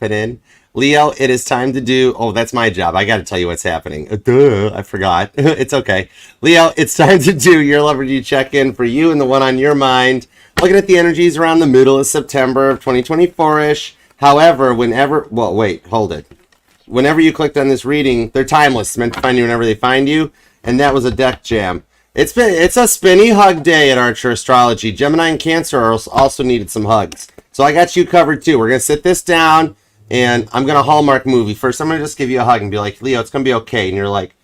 It in. Leo, it is time to do. Oh, that's my job. I got to tell you what's happening. Duh, I forgot. It's okay. Leo, it's time to do your love review check-in for you and the one on your mind. Looking at the energies around the middle of September of 2024-ish. However, wait, hold it. Whenever you clicked on this reading, they're timeless. It's meant to find you whenever they find you. And that was a deck jam. It's a spinny hug day at Archer Astrology. Gemini and Cancer also needed some hugs. So I got you covered too. We're going to sit this down. And I'm going to Hallmark movie. First, I'm going to just give you a hug and be like, Leo, it's going to be okay. And you're like,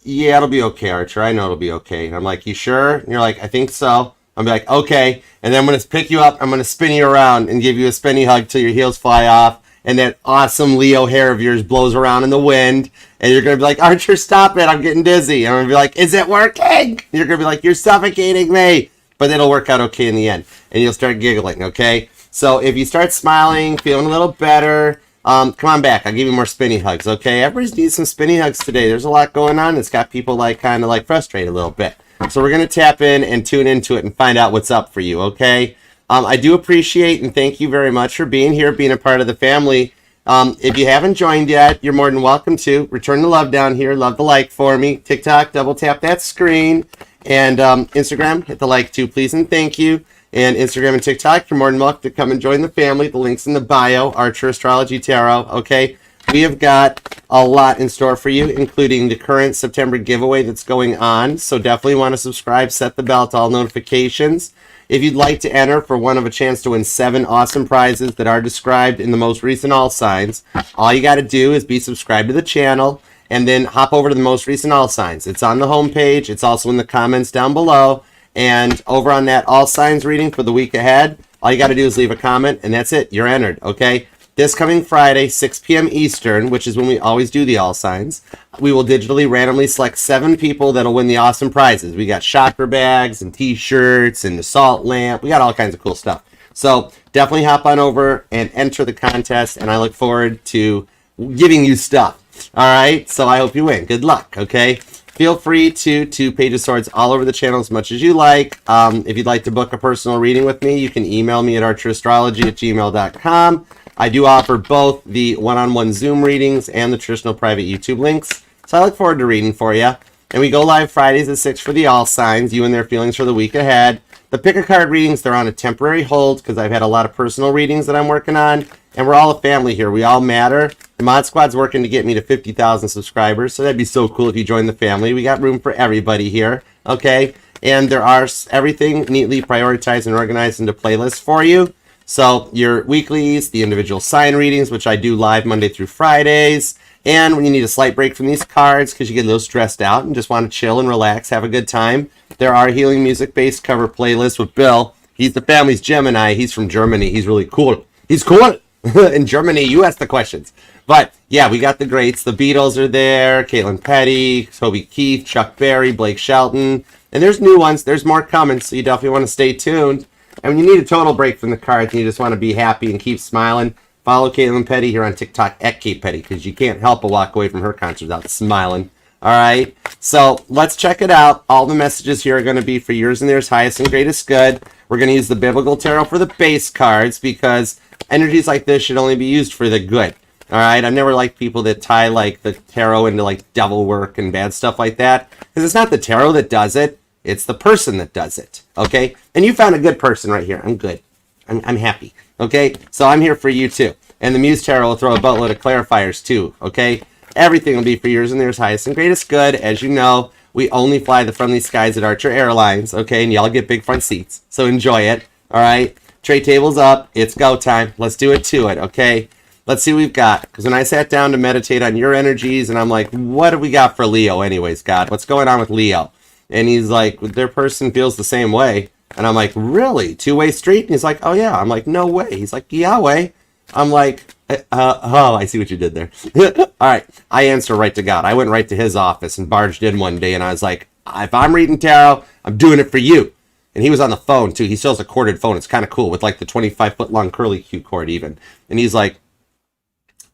yeah, it'll be okay, Archer. I know it'll be okay. And I'm like, you sure? And you're like, I think so. I'll be like, okay. And then I'm going to pick you up. I'm going to spin you around and give you a spinny hug till your heels fly off. And that awesome Leo hair of yours blows around in the wind. And you're going to be like, Archer, stop it. I'm getting dizzy. And I'm going to be like, is it working? And you're going to be like, you're suffocating me. But it'll work out okay in the end. And you'll start giggling, okay? So if you start smiling, feeling a little better, come on back. I'll give you more spinny hugs, okay? Everybody needs some spinny hugs today. There's a lot going on. It's got people kind of frustrated a little bit. So we're going to tap in and tune into it and find out what's up for you, okay? I do appreciate and thank you very much for being here, being a part of the family. If you haven't joined yet, you're more than welcome to. Return the love down here. Love the like for me. TikTok, double tap that screen. And Instagram, hit the like too, please and thank you. And Instagram and TikTok, you're more than welcome to come and join the family. The link's in the bio, Archer Astrology Tarot, okay? We have got a lot in store for you, including the current September giveaway that's going on. So definitely want to subscribe, set the bell to all notifications. If you'd like to enter for one of a chance to win 7 awesome prizes that are described in the most recent all signs, all you got to do is be subscribed to the channel and then hop over to the most recent all signs. It's on the homepage. It's also in the comments down below. And over on that all signs reading for the week ahead, all you got to do is leave a comment, and that's it. You're entered, okay? This coming Friday, 6 p.m. Eastern, which is when we always do the all signs, we will digitally randomly select 7 people that'll win the awesome prizes. We got chakra bags and T-shirts and the salt lamp. We got all kinds of cool stuff. So definitely hop on over and enter the contest, and I look forward to giving you stuff. All right? So I hope you win. Good luck, okay? Feel free to Page of Swords all over the channel as much as you like. If you'd like to book a personal reading with me, you can email me at archerastrology@gmail.com. I do offer both the one-on-one Zoom readings and the traditional private YouTube links. So I look forward to reading for you. And we go live Fridays at 6 for the all signs, you and their feelings for the week ahead. The pick a card readings, they're on a temporary hold because I've had a lot of personal readings that I'm working on. And we're all a family here. We all matter. The Mod Squad's working to get me to 50,000 subscribers. So that'd be so cool if you join the family. We got room for everybody here. Okay? And there are everything neatly prioritized and organized into playlists for you. So your weeklies, the individual sign readings, which I do live Monday through Fridays. And when you need a slight break from these cards because you get a little stressed out and just want to chill and relax, have a good time, there are healing music-based cover playlists with Bill. He's the family's Gemini. He's from Germany. He's really cool. He's cool. In Germany, you ask the questions. But yeah, we got the greats. The Beatles are there. Caitlin Petty, Toby Keith, Chuck Berry, Blake Shelton. And there's new ones. There's more coming, so you definitely want to stay tuned. And when you need a total break from the cards and you just want to be happy and keep smiling, follow Caitlin Petty here on TikTok at Kate Petty because you can't help but walk away from her concert without smiling. All right, so let's check it out. All the messages here are going to be for yours and theirs highest and greatest good. We're going to use the Biblical Tarot for the base cards because energies like this should only be used for the good. All right, I've never liked people that tie the tarot into devil work and bad stuff like that because it's not the tarot that does it. It's the person that does it, okay? And you found a good person right here. I'm good. I'm happy, okay? So I'm here for you too. And the Muse Tarot will throw a boatload of clarifiers too, okay? Everything will be for yours and theirs highest and greatest good. As you know, we only fly the friendly skies at Archer Airlines, okay? And y'all get big front seats, so enjoy it, all right? Tray table's up. It's go time. Let's do it to it, okay? Let's see what we've got. Because when I sat down to meditate on your energies, and I'm like, what do we got for Leo anyways, God? What's going on with Leo? And he's like, their person feels the same way. And I'm like, really? Two-way street? And he's like, oh, yeah. I'm like, no way. He's like, yeah, way. I'm like, oh, I see what you did there. All right. I answer right to God. I went right to his office and barged in one day. And I was like, if I'm reading tarot, I'm doing it for you. And he was on the phone, too. He still has a corded phone. It's kind of cool with the 25-foot-long curly Q cord even. And he's like,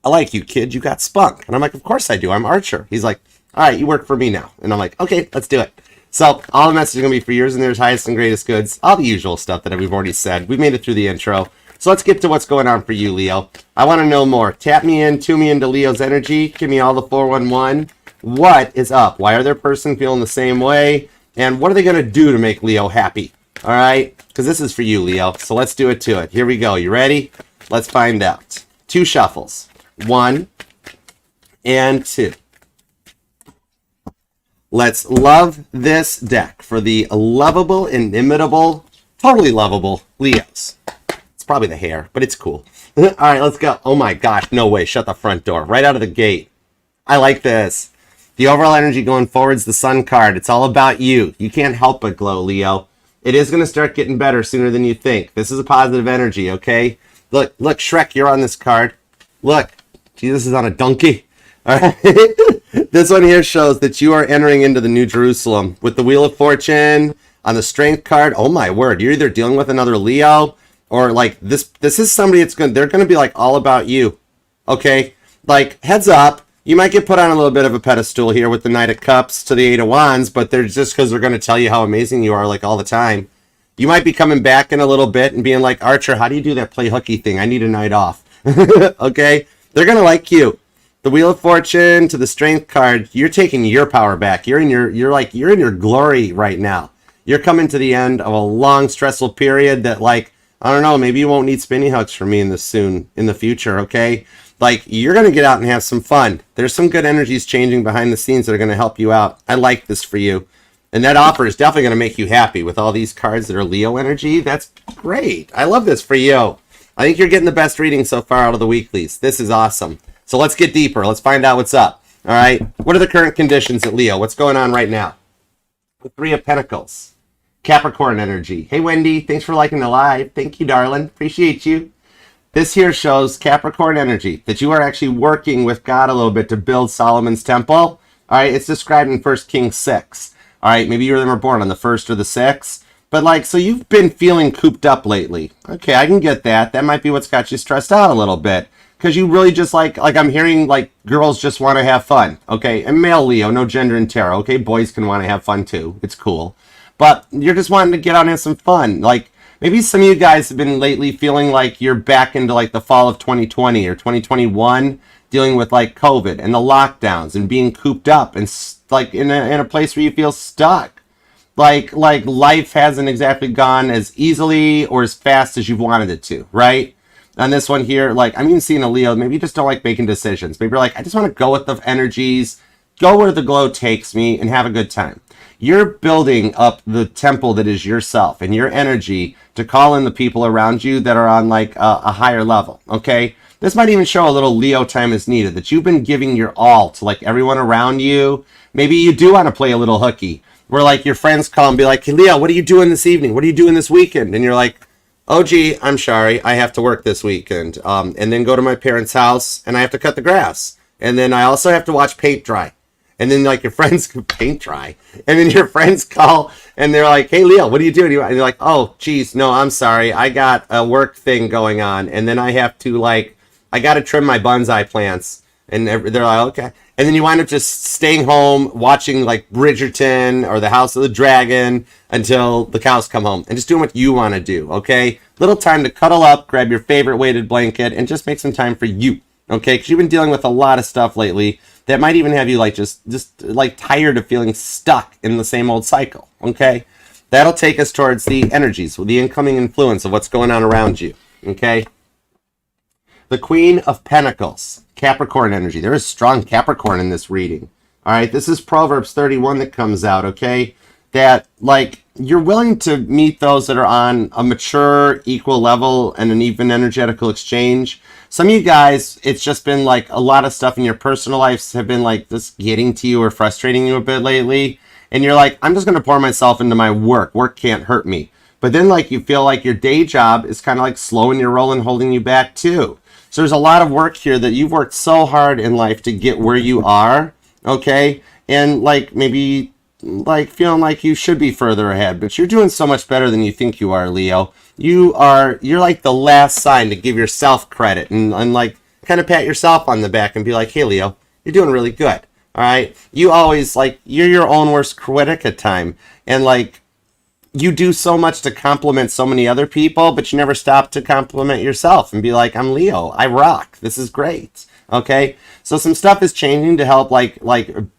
I like you, kid. You got spunk. And I'm like, of course I do. I'm Archer. He's like, all right, you work for me now. And I'm like, okay, let's do it. So all the messages are going to be for yours and theirs highest and greatest goods. All the usual stuff that we've already said. We made it through the intro. So let's get to what's going on for you, Leo. I want to know more. Tap me in, tune me into Leo's energy. Give me all the 411. What is up? Why are their person feeling the same way? And what are they going to do to make Leo happy? All right? Because this is for you, Leo. So let's do it to it. Here we go. You ready? Let's find out. 2 shuffles. 1 and 2. Let's love this deck for the lovable, inimitable, totally lovable Leos. It's probably the hair, but it's cool. All right, let's go. Oh my gosh, no way. Shut the front door. Right out of the gate. I like this. The overall energy going forward is the Sun card. It's all about you. You can't help but glow, Leo. It is going to start getting better sooner than you think. This is a positive energy, okay? Look, Shrek, you're on this card. Look, Jesus is on a donkey. All right. This one here shows that you are entering into the New Jerusalem with the Wheel of Fortune on the Strength card. Oh my word, you're either dealing with another Leo or like this is somebody they're going to be like all about you. Okay? Like heads up, you might get put on a little bit of a pedestal here with the Knight of Cups to the 8 of Wands, but they're just because they're going to tell you how amazing you are like all the time. You might be coming back in a little bit and being like, Archer, how do you do that play hooky thing? I need a night off. Okay? They're going to like you. The Wheel of Fortune to the Strength card, you're taking your power back. You're in your glory right now. You're coming to the end of a long, stressful period that, like, I don't know, maybe you won't need spinny hooks from me in the future, okay? Like, you're going to get out and have some fun. There's some good energies changing behind the scenes that are going to help you out. I like this for you. And that offer is definitely going to make you happy with all these cards that are Leo energy. That's great. I love this for you. I think you're getting the best reading so far out of the weeklies. This is awesome. So let's get deeper. Let's find out what's up. All right. What are the current conditions at Leo? What's going on right now? The 3 of Pentacles. Capricorn energy. Hey, Wendy. Thanks for liking the live. Thank you, darling. Appreciate you. This here shows Capricorn energy, that you are actually working with God a little bit to build Solomon's temple. All right. It's described in 1 Kings 6. All right. Maybe you were born on the 1st or the 6th. But like, so you've been feeling cooped up lately. Okay. I can get that. That might be what's got you stressed out a little bit. Because you really just like I'm hearing like girls just want to have fun, okay? And male Leo, no gender in tarot, okay? Boys can want to have fun too. It's cool. But you're just wanting to get out and have some fun. Like maybe some of you guys have been lately feeling like you're back into like the fall of 2020 or 2021 dealing with like COVID and the lockdowns and being cooped up and like in a place where you feel stuck. Like life hasn't exactly gone as easily or as fast as you've wanted it to, right? On this one here, like, I'm even seeing a Leo, maybe you just don't like making decisions. Maybe you're like, I just want to go with the energies, go where the glow takes me, and have a good time. You're building up the temple that is yourself and your energy to call in the people around you that are on, like, a higher level, okay? This might even show a little Leo time is needed, that you've been giving your all to, like, everyone around you. Maybe you do want to play a little hooky, where, like, your friends call and be like, hey, Leo, what are you doing this evening? What are you doing this weekend? And you're like, oh, gee, I'm sorry. I have to work this weekend. And then go to my parents' house, and I have to cut the grass. And then I also have to watch paint dry. And then, like, your friends paint dry. And then your friends call, and they're like, hey, Leo, what are you doing? And you're like, oh, geez, no, I'm sorry. I got a work thing going on. And then I have to, like, I got to trim my bonsai plants. And they're like, okay. And then you wind up just staying home, watching like Bridgerton or The House of the Dragon until the cows come home and just doing what you want to do, okay? Little time to cuddle up, grab your favorite weighted blanket, and just make some time for you, okay? Because you've been dealing with a lot of stuff lately that might even have you like just like tired of feeling stuck in the same old cycle, okay? That'll take us towards the energies, the incoming influence of what's going on around you, okay? The Queen of Pentacles. Capricorn energy. There is strong Capricorn in this reading. All right, this is Proverbs 31 that comes out, okay? That, like, you're willing to meet those that are on a mature, equal level and an even energetical exchange. Some of you guys, it's just been, like, a lot of stuff in your personal lives have been, like, just getting to you or frustrating you a bit lately. And you're like, I'm just going to pour myself into my work. Work can't hurt me. But then, like, you feel like your day job is kind of, like, slowing your roll and holding you back, too. So there's a lot of work here that you've worked so hard in life to get where you are, okay? And like maybe like feeling like you should be further ahead, but you're doing so much better than you think you are, Leo. You're like the last sign to give yourself credit and like kind of pat yourself on the back and be like, hey, Leo, you're doing really good, all right? You always like, you're your own worst critic at time. And like, you do so much to compliment so many other people, but you never stop to compliment yourself and be like, I'm Leo, I rock, this is great. Okay, so some stuff is changing to help like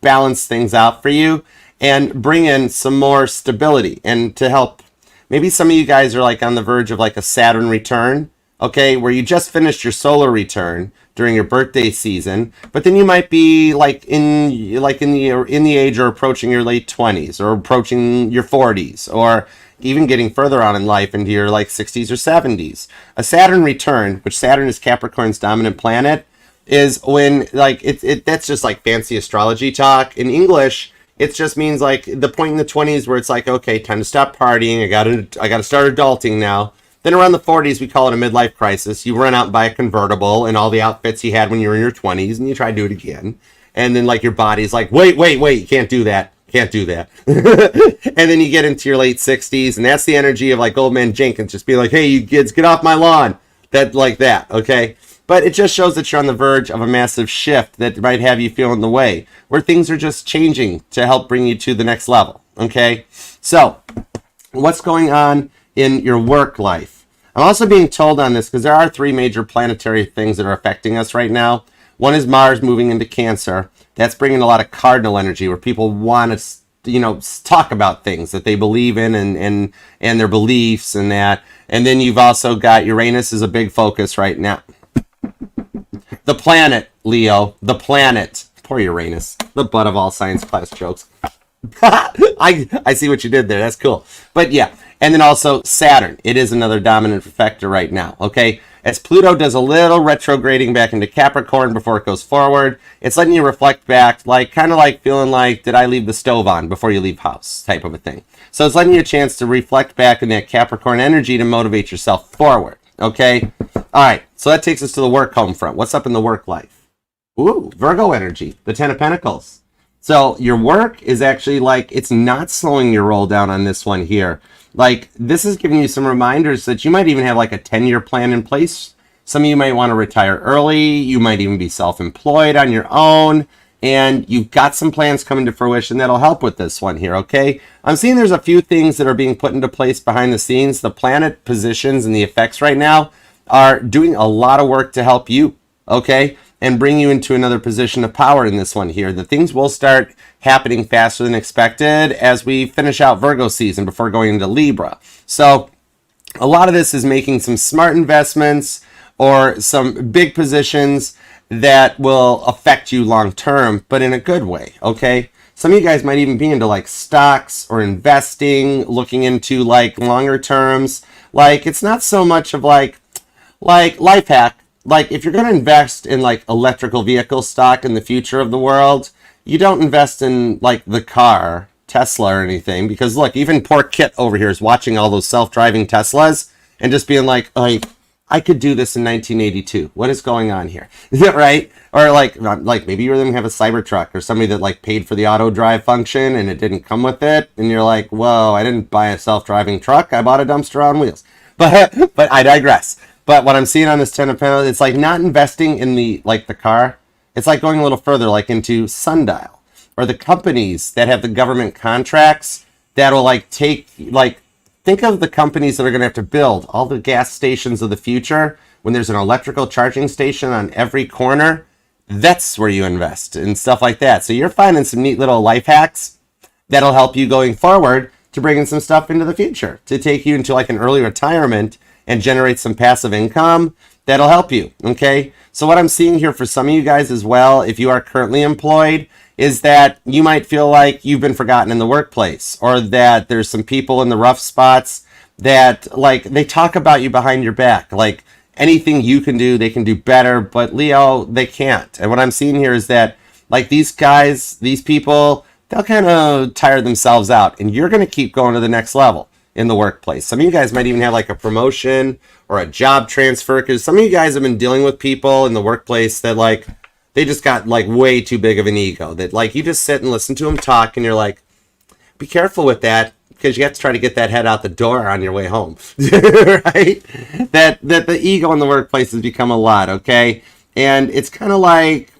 balance things out for you and bring in some more stability, and to help. Maybe some of you guys are like on the verge of like a Saturn return, okay, where you just finished your solar return during your birthday season, but then you might be in the age or approaching your late 20s or approaching your 40s, or even getting further on in life into your like 60s or 70s. A Saturn return, which Saturn is Capricorn's dominant planet, is when like that's just like fancy astrology talk. In English, it just means like the point in the 20s where it's like, okay, time to stop partying. I gotta start adulting now. Then around the 40s, we call it a midlife crisis. You run out and buy a convertible and all the outfits you had when you were in your 20s, and you try to do it again. And then like your body's like, wait, you can't do that. Can't do that. And then you get into your late 60s, and that's the energy of like old man Jenkins just being like, hey, you kids, get off my lawn. That, okay? But it just shows that you're on the verge of a massive shift that might have you feeling the way, where things are just changing to help bring you to the next level, okay? So, what's going on in your work life? I'm also being told on this because there are 3 major planetary things that are affecting us right now. One is Mars moving into Cancer. That's bringing a lot of cardinal energy where people want to, talk about things that they believe in and their beliefs and that. And then you've also got Uranus is a big focus right now. The planet, Leo, the planet. Poor Uranus, the butt of all science class jokes. I see what you did there. That's cool. But yeah, and then also Saturn. It is another dominant factor right now, okay? As Pluto does a little retrograding back into Capricorn before it goes forward, it's letting you reflect back, like kind of like feeling like, did I leave the stove on before you leave house type of a thing. So it's letting you a chance to reflect back in that Capricorn energy to motivate yourself forward, okay? All right, so that takes us to the work home front. What's up in the work life? Ooh, Virgo energy, the 10 of Pentacles. So your work is actually like, it's not slowing your roll down on this one here. Like, this is giving you some reminders that you might even have like a 10-year plan in place. Some of you might want to retire early. You might even be self-employed on your own. And you've got some plans coming to fruition that'll help with this one here, okay? I'm seeing there's a few things that are being put into place behind the scenes. The planet positions and the effects right now are doing a lot of work to help you, okay? And bring you into another position of power in this one here. The things will start happening faster than expected as we finish out Virgo season before going into Libra. So a lot of this is making some smart investments or some big positions that will affect you long term, but in a good way, okay? Some of you guys might even be into like stocks or investing, looking into like longer terms. Like, it's not so much of like life hack. Like, if you're going to invest in like electrical vehicle stock in the future of the world, you don't invest in like the car, Tesla or anything, because look, even poor Kit over here is watching all those self-driving Teslas and just being like, I could do this in 1982. What is going on here? Is that right? Or like maybe you're going to have a Cybertruck or somebody that like paid for the auto drive function and it didn't come with it. And you're like, whoa, I didn't buy a self-driving truck. I bought a dumpster on wheels. But I digress. But what I'm seeing on this 10 of Pentacles, it's like not investing in the car. It's like going a little further, like into Sundial or the companies that have the government contracts that'll like take, like, think of the companies that are going to have to build all the gas stations of the future when there's an electrical charging station on every corner. That's where you invest and stuff like that. So you're finding some neat little life hacks that'll help you going forward to bring in some stuff into the future to take you into like an early retirement and generate some passive income that'll help you, okay? So what I'm seeing here for some of you guys as well, if you are currently employed, is that you might feel like you've been forgotten in the workplace, or that there's some people in the rough spots that, like, they talk about you behind your back. Like, anything you can do, they can do better, but Leo, they can't. And what I'm seeing here is that, like, these guys, these people, they'll kind of tire themselves out, and you're going to keep going to the next level in the workplace. Some of you guys might even have like a promotion or a job transfer, because some of you guys have been dealing with people in the workplace that like, they just got like way too big of an ego that like you just sit and listen to them talk and you're like, be careful with that, because you have to try to get that head out the door on your way home. Right? That the ego in the workplace has become a lot, okay? And it's kind of like,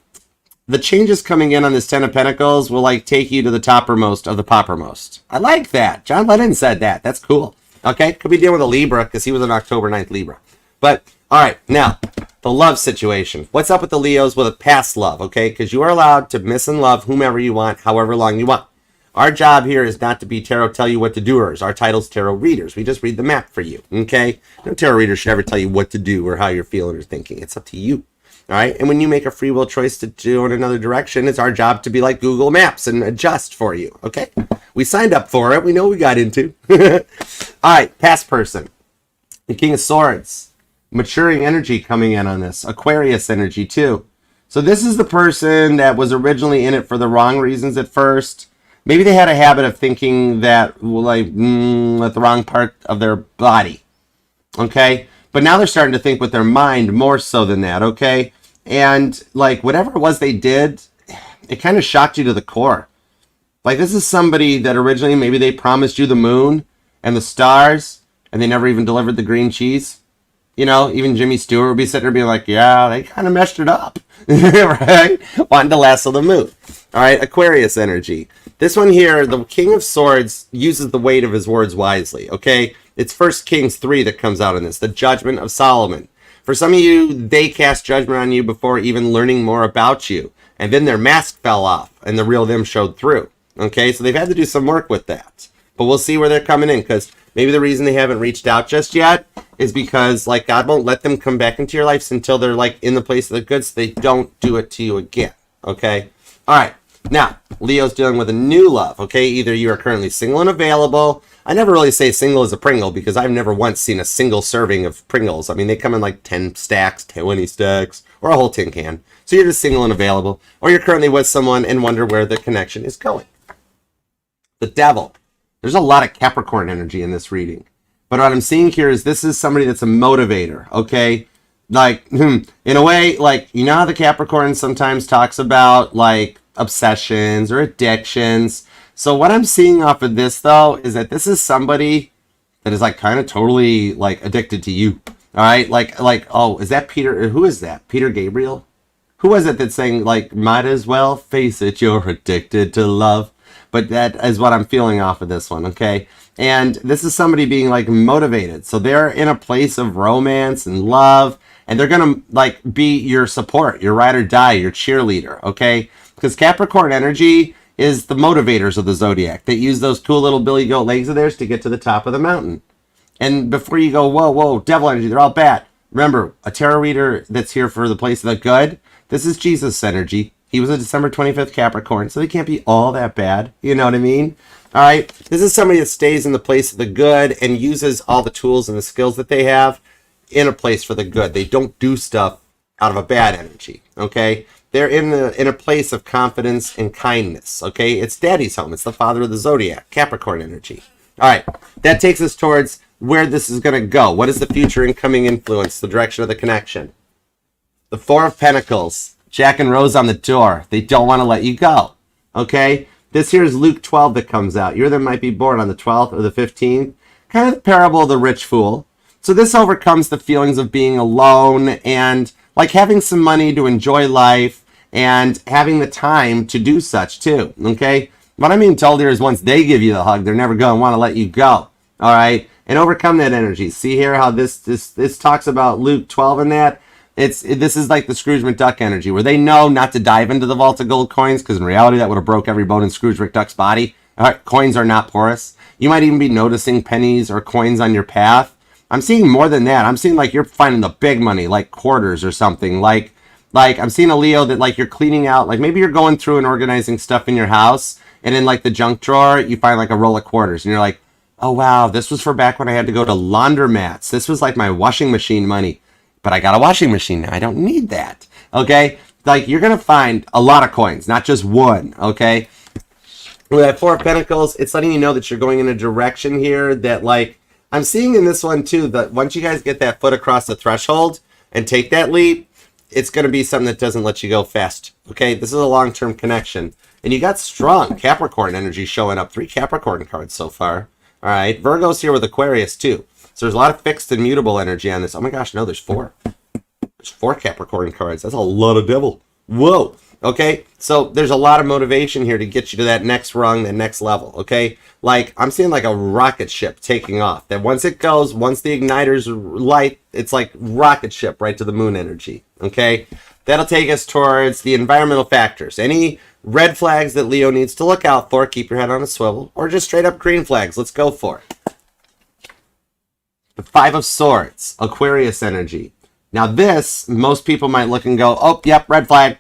the changes coming in on this Ten of Pentacles will like take you to the toppermost of the poppermost. I like that. John Lennon said that. That's cool. Okay, could be dealing with a Libra because he was an October 9th Libra. But, all right, now, the love situation. What's up with the Leos with a past love, okay? Because you are allowed to miss and love whomever you want, however long you want. Our job here is not to be tarot tell you what to doers. Our title's tarot readers. We just read the map for you, okay? No tarot reader should ever tell you what to do or how you're feeling or thinking. It's up to you, all right? And when you make a free will choice to do in another direction, it's our job to be like Google Maps and adjust for you, okay? We signed up for it. We know what we got into. All right, past person. The King of Swords. Maturing energy coming in on this. Aquarius energy, too. So this is the person that was originally in it for the wrong reasons at first. Maybe they had a habit of thinking that, like, at the wrong part of their body. Okay? But now they're starting to think with their mind more so than that, okay? And, like, whatever it was they did, it kind of shocked you to the core. Like, this is somebody that originally, maybe they promised you the moon and the stars, and they never even delivered the green cheese. You know, even Jimmy Stewart would be sitting there being like, yeah, they kind of messed it up, right? Wanting to lasso the moon. All right, Aquarius energy. This one here, the King of Swords uses the weight of his words wisely, okay? It's 1 Kings 3 that comes out in this, the Judgment of Solomon. For some of you, they cast judgment on you before even learning more about you. And then their mask fell off, and the real them showed through. Okay, so they've had to do some work with that. But we'll see where they're coming in, because maybe the reason they haven't reached out just yet is because, like, God won't let them come back into your lives until they're, like, in the place of the good, so they don't do it to you again. Okay? All right. Now, Leo's dealing with a new love, okay? Either you are currently single and available. I never really say single as a Pringle because I've never once seen a single serving of Pringles. I mean, they come in like 10 stacks, 20 stacks, or a whole tin can. So you're just single and available. Or you're currently with someone and wonder where the connection is going. The Devil. There's a lot of Capricorn energy in this reading. But what I'm seeing here is this is somebody that's a motivator, okay? Like, in a way, like, you know how the Capricorn sometimes talks about, like, obsessions or addictions. So what I'm seeing off of this, though, is that this is somebody that is, like, kind of totally, like, addicted to you. All right? Like, oh, is that Peter? Who is that? Peter Gabriel? Who was it that's saying, like, might as well face it, you're addicted to love? But that is what I'm feeling off of this one, okay? And this is somebody being, like, motivated. So they're in a place of romance and love, and they're going to, like, be your support, your ride or die, your cheerleader, okay? Because Capricorn energy is the motivators of the zodiac. They use those cool little billy goat legs of theirs to get to the top of the mountain. And before you go, whoa, devil energy, they're all bad. Remember, a tarot reader that's here for the place of the good, this is Jesus energy. He was a December 25th Capricorn, so they can't be all that bad. You know what I mean? All right? This is somebody that stays in the place of the good and uses all the tools and the skills that they have in a place for the good. They don't do stuff out of a bad energy, okay? They're in a place of confidence and kindness, okay? It's daddy's home. It's the father of the zodiac, Capricorn energy. All right, that takes us towards where this is going to go. What is the future incoming influence, the direction of the connection? The Four of Pentacles, Jack and Rose on the door. They don't want to let you go, okay? This here is Luke 12 that comes out. You either might be born on the 12th or the 15th. Kind of the parable of the rich fool. So this overcomes the feelings of being alone and like having some money to enjoy life and having the time to do such too, okay? What I'm being told here is once they give you the hug, they're never going to want to let you go, all right? And overcome that energy. See here how this talks about Luke 12 and that? This is like the Scrooge McDuck energy where they know not to dive into the vault of gold coins because in reality that would have broke every bone in Scrooge McDuck's body. All right, coins are not porous. You might even be noticing pennies or coins on your path. I'm seeing more than that. I'm seeing like you're finding the big money, like quarters or something. Like I'm seeing a Leo that like you're cleaning out, like maybe you're going through and organizing stuff in your house, and in like the junk drawer, you find like a roll of quarters, and you're like, oh wow, this was for back when I had to go to laundromats. This was like my washing machine money, but I got a washing machine now. I don't need that. Okay, like you're gonna find a lot of coins, not just one. Okay, with that Four of Pentacles, it's letting you know that you're going in a direction here that like. I'm seeing in this one, too, that once you guys get that foot across the threshold and take that leap, it's going to be something that doesn't let you go fast. Okay? This is a long-term connection. And you got strong Capricorn energy showing up. 3 Capricorn cards so far. All right? Virgo's here with Aquarius, too. So there's a lot of fixed and mutable energy on this. Oh, my gosh, no, there's 4. There's 4 Capricorn cards. That's a lot of devil. Whoa. Okay, so there's a lot of motivation here to get you to that next rung, that next level. Okay, like I'm seeing like a rocket ship taking off. That once it goes, once the igniters light, it's like rocket ship right to the moon energy. Okay, that'll take us towards the environmental factors. Any red flags that Leo needs to look out for, keep your head on a swivel, or just straight up green flags. Let's go for it. The Five of Swords, Aquarius energy. Now this, most people might look and go, oh, yep, red flag.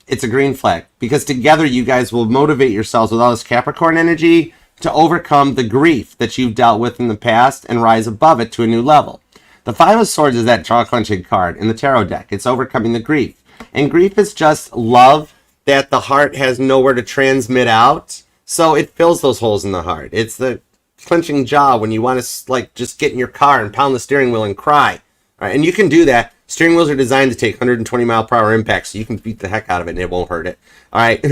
It's a green flag, because together you guys will motivate yourselves with all this Capricorn energy to overcome the grief that you've dealt with in the past and rise above it to a new level. The Five of Swords is that jaw-clenching card in the tarot deck. It's overcoming the grief. And grief is just love that the heart has nowhere to transmit out, so it fills those holes in the heart. It's the clenching jaw when you want to like just get in your car and pound the steering wheel and cry. All right, and you can do that. Steering wheels are designed to take 120 mile per hour impacts, so you can beat the heck out of it and it won't hurt it. All right,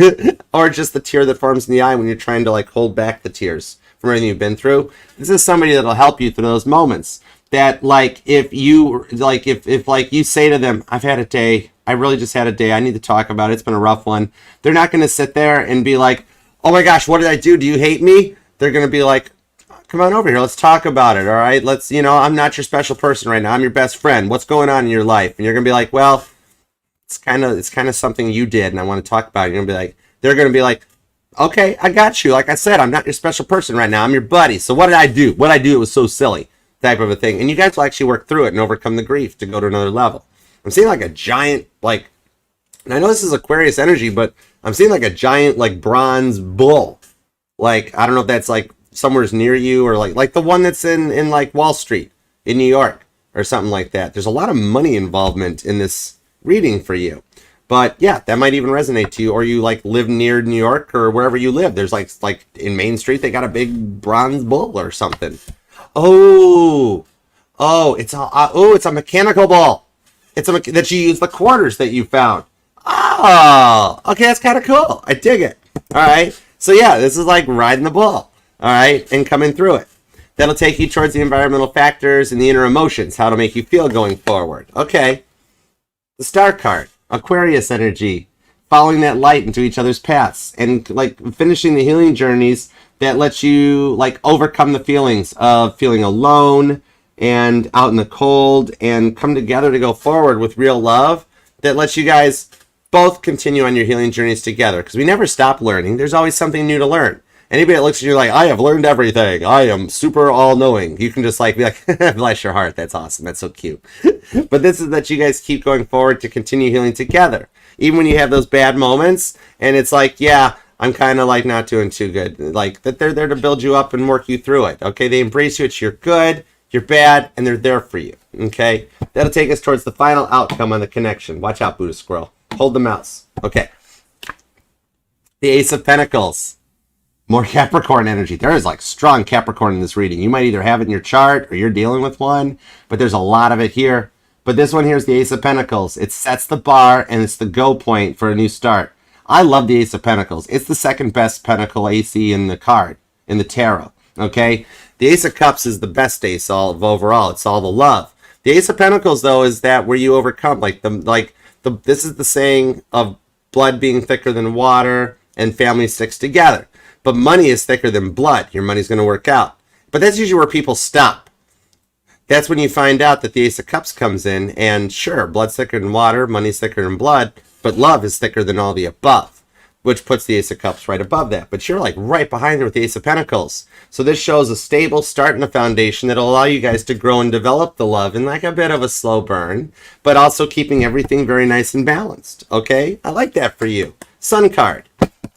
or just the tear that forms in the eye when you're trying to like hold back the tears from everything you've been through. This is somebody that'll help you through those moments. That like if you like if like you say to them, I've had a day, I really just had a day, I need to talk about it, it's been a rough one. They're not going to sit there and be like, oh my gosh, what did I do? Do you hate me? They're going to be like, come on over here, let's talk about it. All right, let's, you know, I'm not your special person right now, I'm your best friend, what's going on in your life? And you're gonna be like, well, it's kind of something you did and I want to talk about it. You're gonna be like, they're gonna be like, okay, I got you, like I said, I'm not your special person right now, I'm your buddy, so what did I do? It was so silly, type of a thing. And you guys will actually work through it and overcome the grief to go to another level. I'm seeing like a giant, like, and I know this is Aquarius energy, but I'm seeing like a giant like bronze bull. Like, I don't know if that's like somewhere's near you, or like the one that's in like Wall Street in New York or something like that. There's a lot of money involvement in this reading for you, but yeah, that might even resonate to you, or you like live near New York or wherever you live. There's like in Main Street they got a big bronze bull or something. Oh, it's a mechanical bull. It's that you use the quarters that you found. Oh, okay, that's kind of cool. I dig it. All right, so yeah, this is like riding the bull. All right, and coming through it. That'll take you towards the environmental factors and the inner emotions, how to make you feel going forward. Okay. The Star card, Aquarius energy, following that light into each other's paths and like finishing the healing journeys that lets you like overcome the feelings of feeling alone and out in the cold and come together to go forward with real love that lets you guys both continue on your healing journeys together, because we never stop learning. There's always something new to learn. Anybody that looks at you like, I have learned everything, I am super all-knowing, you can just like be like, bless your heart, that's awesome, that's so cute. But this is that you guys keep going forward to continue healing together. Even when you have those bad moments, and it's like, yeah, I'm kind of like not doing too good. Like, that they're there to build you up and work you through it, okay? They embrace you, it's your good, your bad, and they're there for you, okay? That'll take us towards the final outcome on the connection. Watch out, Buddha Squirrel. Hold the mouse. Okay. The Ace of Pentacles. More Capricorn energy. There is like strong Capricorn in this reading. You might either have it in your chart or you're dealing with one, but there's a lot of it here. But this one here is the Ace of Pentacles. It sets the bar and it's the go point for a new start. I love the Ace of Pentacles. It's the second best Pentacle AC in the card, in the tarot. Okay? The Ace of Cups is the best ace of overall. It's all the love. The Ace of Pentacles, though, is that where you overcome. This is the saying of blood being thicker than water and family sticks together. But money is thicker than blood. Your money's going to work out. But that's usually where people stop. That's when you find out that the Ace of Cups comes in, and sure, blood's thicker than water, money's thicker than blood, but love is thicker than all the above, which puts the Ace of Cups right above that. But you're like right behind her with the Ace of Pentacles. So this shows a stable start and a foundation that'll allow you guys to grow and develop the love in like a bit of a slow burn, but also keeping everything very nice and balanced. Okay? I like that for you. Sun card.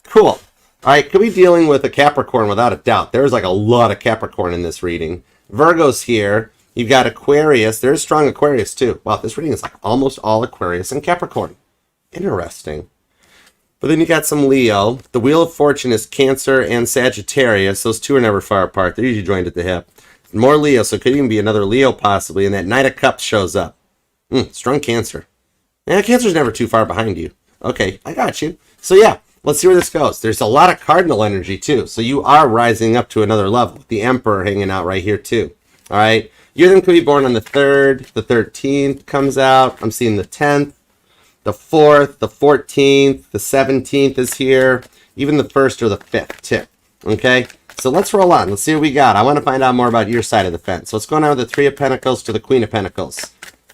Cool. All right, could be dealing with a Capricorn without a doubt. There's like a lot of Capricorn in this reading. Virgo's here. You've got Aquarius. There's strong Aquarius too. Wow, this reading is like almost all Aquarius and Capricorn. Interesting. But then you got some Leo. The Wheel of Fortune is Cancer and Sagittarius. Those two are never far apart. They're usually joined at the hip. More Leo, so it could even be another Leo possibly. And that Knight of Cups shows up. Strong Cancer. Yeah, Cancer's never too far behind you. Okay, I got you. So yeah. Let's see where this goes. There's a lot of cardinal energy, too. So you are rising up to another level. The Emperor hanging out right here, too. All right? You then could be born on the 3rd. The 13th comes out. I'm seeing the 10th. The 4th, the 14th, the 17th is here. Even the 1st or the 5th, too. Okay? So let's roll on. Let's see what we got. I want to find out more about your side of the fence. What's going on with the 3 of Pentacles to the Queen of Pentacles?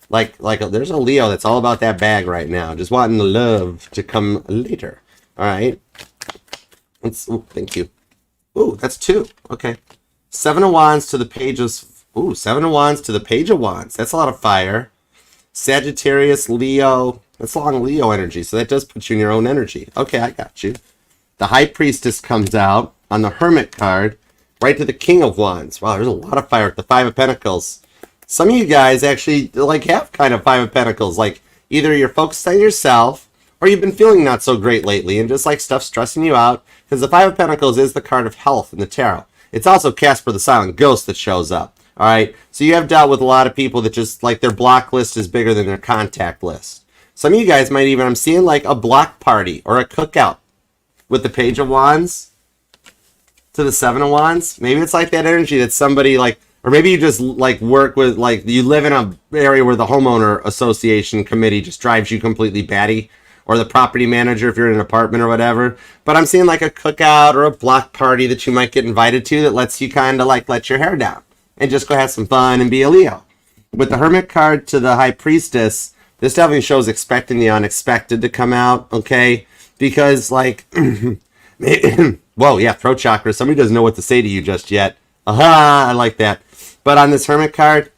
Like there's a Leo that's all about that bag right now. Just wanting the love to come later. All right. Thank you. Ooh, that's 2. Okay. 7 of Wands to the Page of... Ooh, 7 of Wands to the Page of Wands. That's a lot of fire. Sagittarius, Leo. That's long Leo energy, so that does put you in your own energy. Okay, I got you. The High Priestess comes out on the Hermit card, right to the King of Wands. Wow, there's a lot of fire with the 5 of Pentacles. Some of you guys actually like have kind of 5 of Pentacles. Like either you're focused on yourself, or you've been feeling not so great lately, and just like stuff stressing you out. Because the 5 of Pentacles is the card of health in the tarot. It's also Casper the Silent Ghost that shows up. All right, so you have dealt with a lot of people that just like their block list is bigger than their contact list. Some of you guys might even, I'm seeing like a block party or a cookout with the Page of Wands to the 7 of Wands. Maybe it's like that energy that somebody like, or maybe you just like work with, like you live in an area where the homeowner association committee just drives you completely batty, or the property manager if you're in an apartment or whatever. But I'm seeing like a cookout or a block party that you might get invited to that lets you kind of like let your hair down and just go have some fun and be a Leo. With the Hermit card to the High Priestess, this definitely shows expecting the unexpected to come out, okay? Because, like, whoa, yeah, throat chakra. Somebody doesn't know what to say to you just yet. Aha, I like that. But on this Hermit card,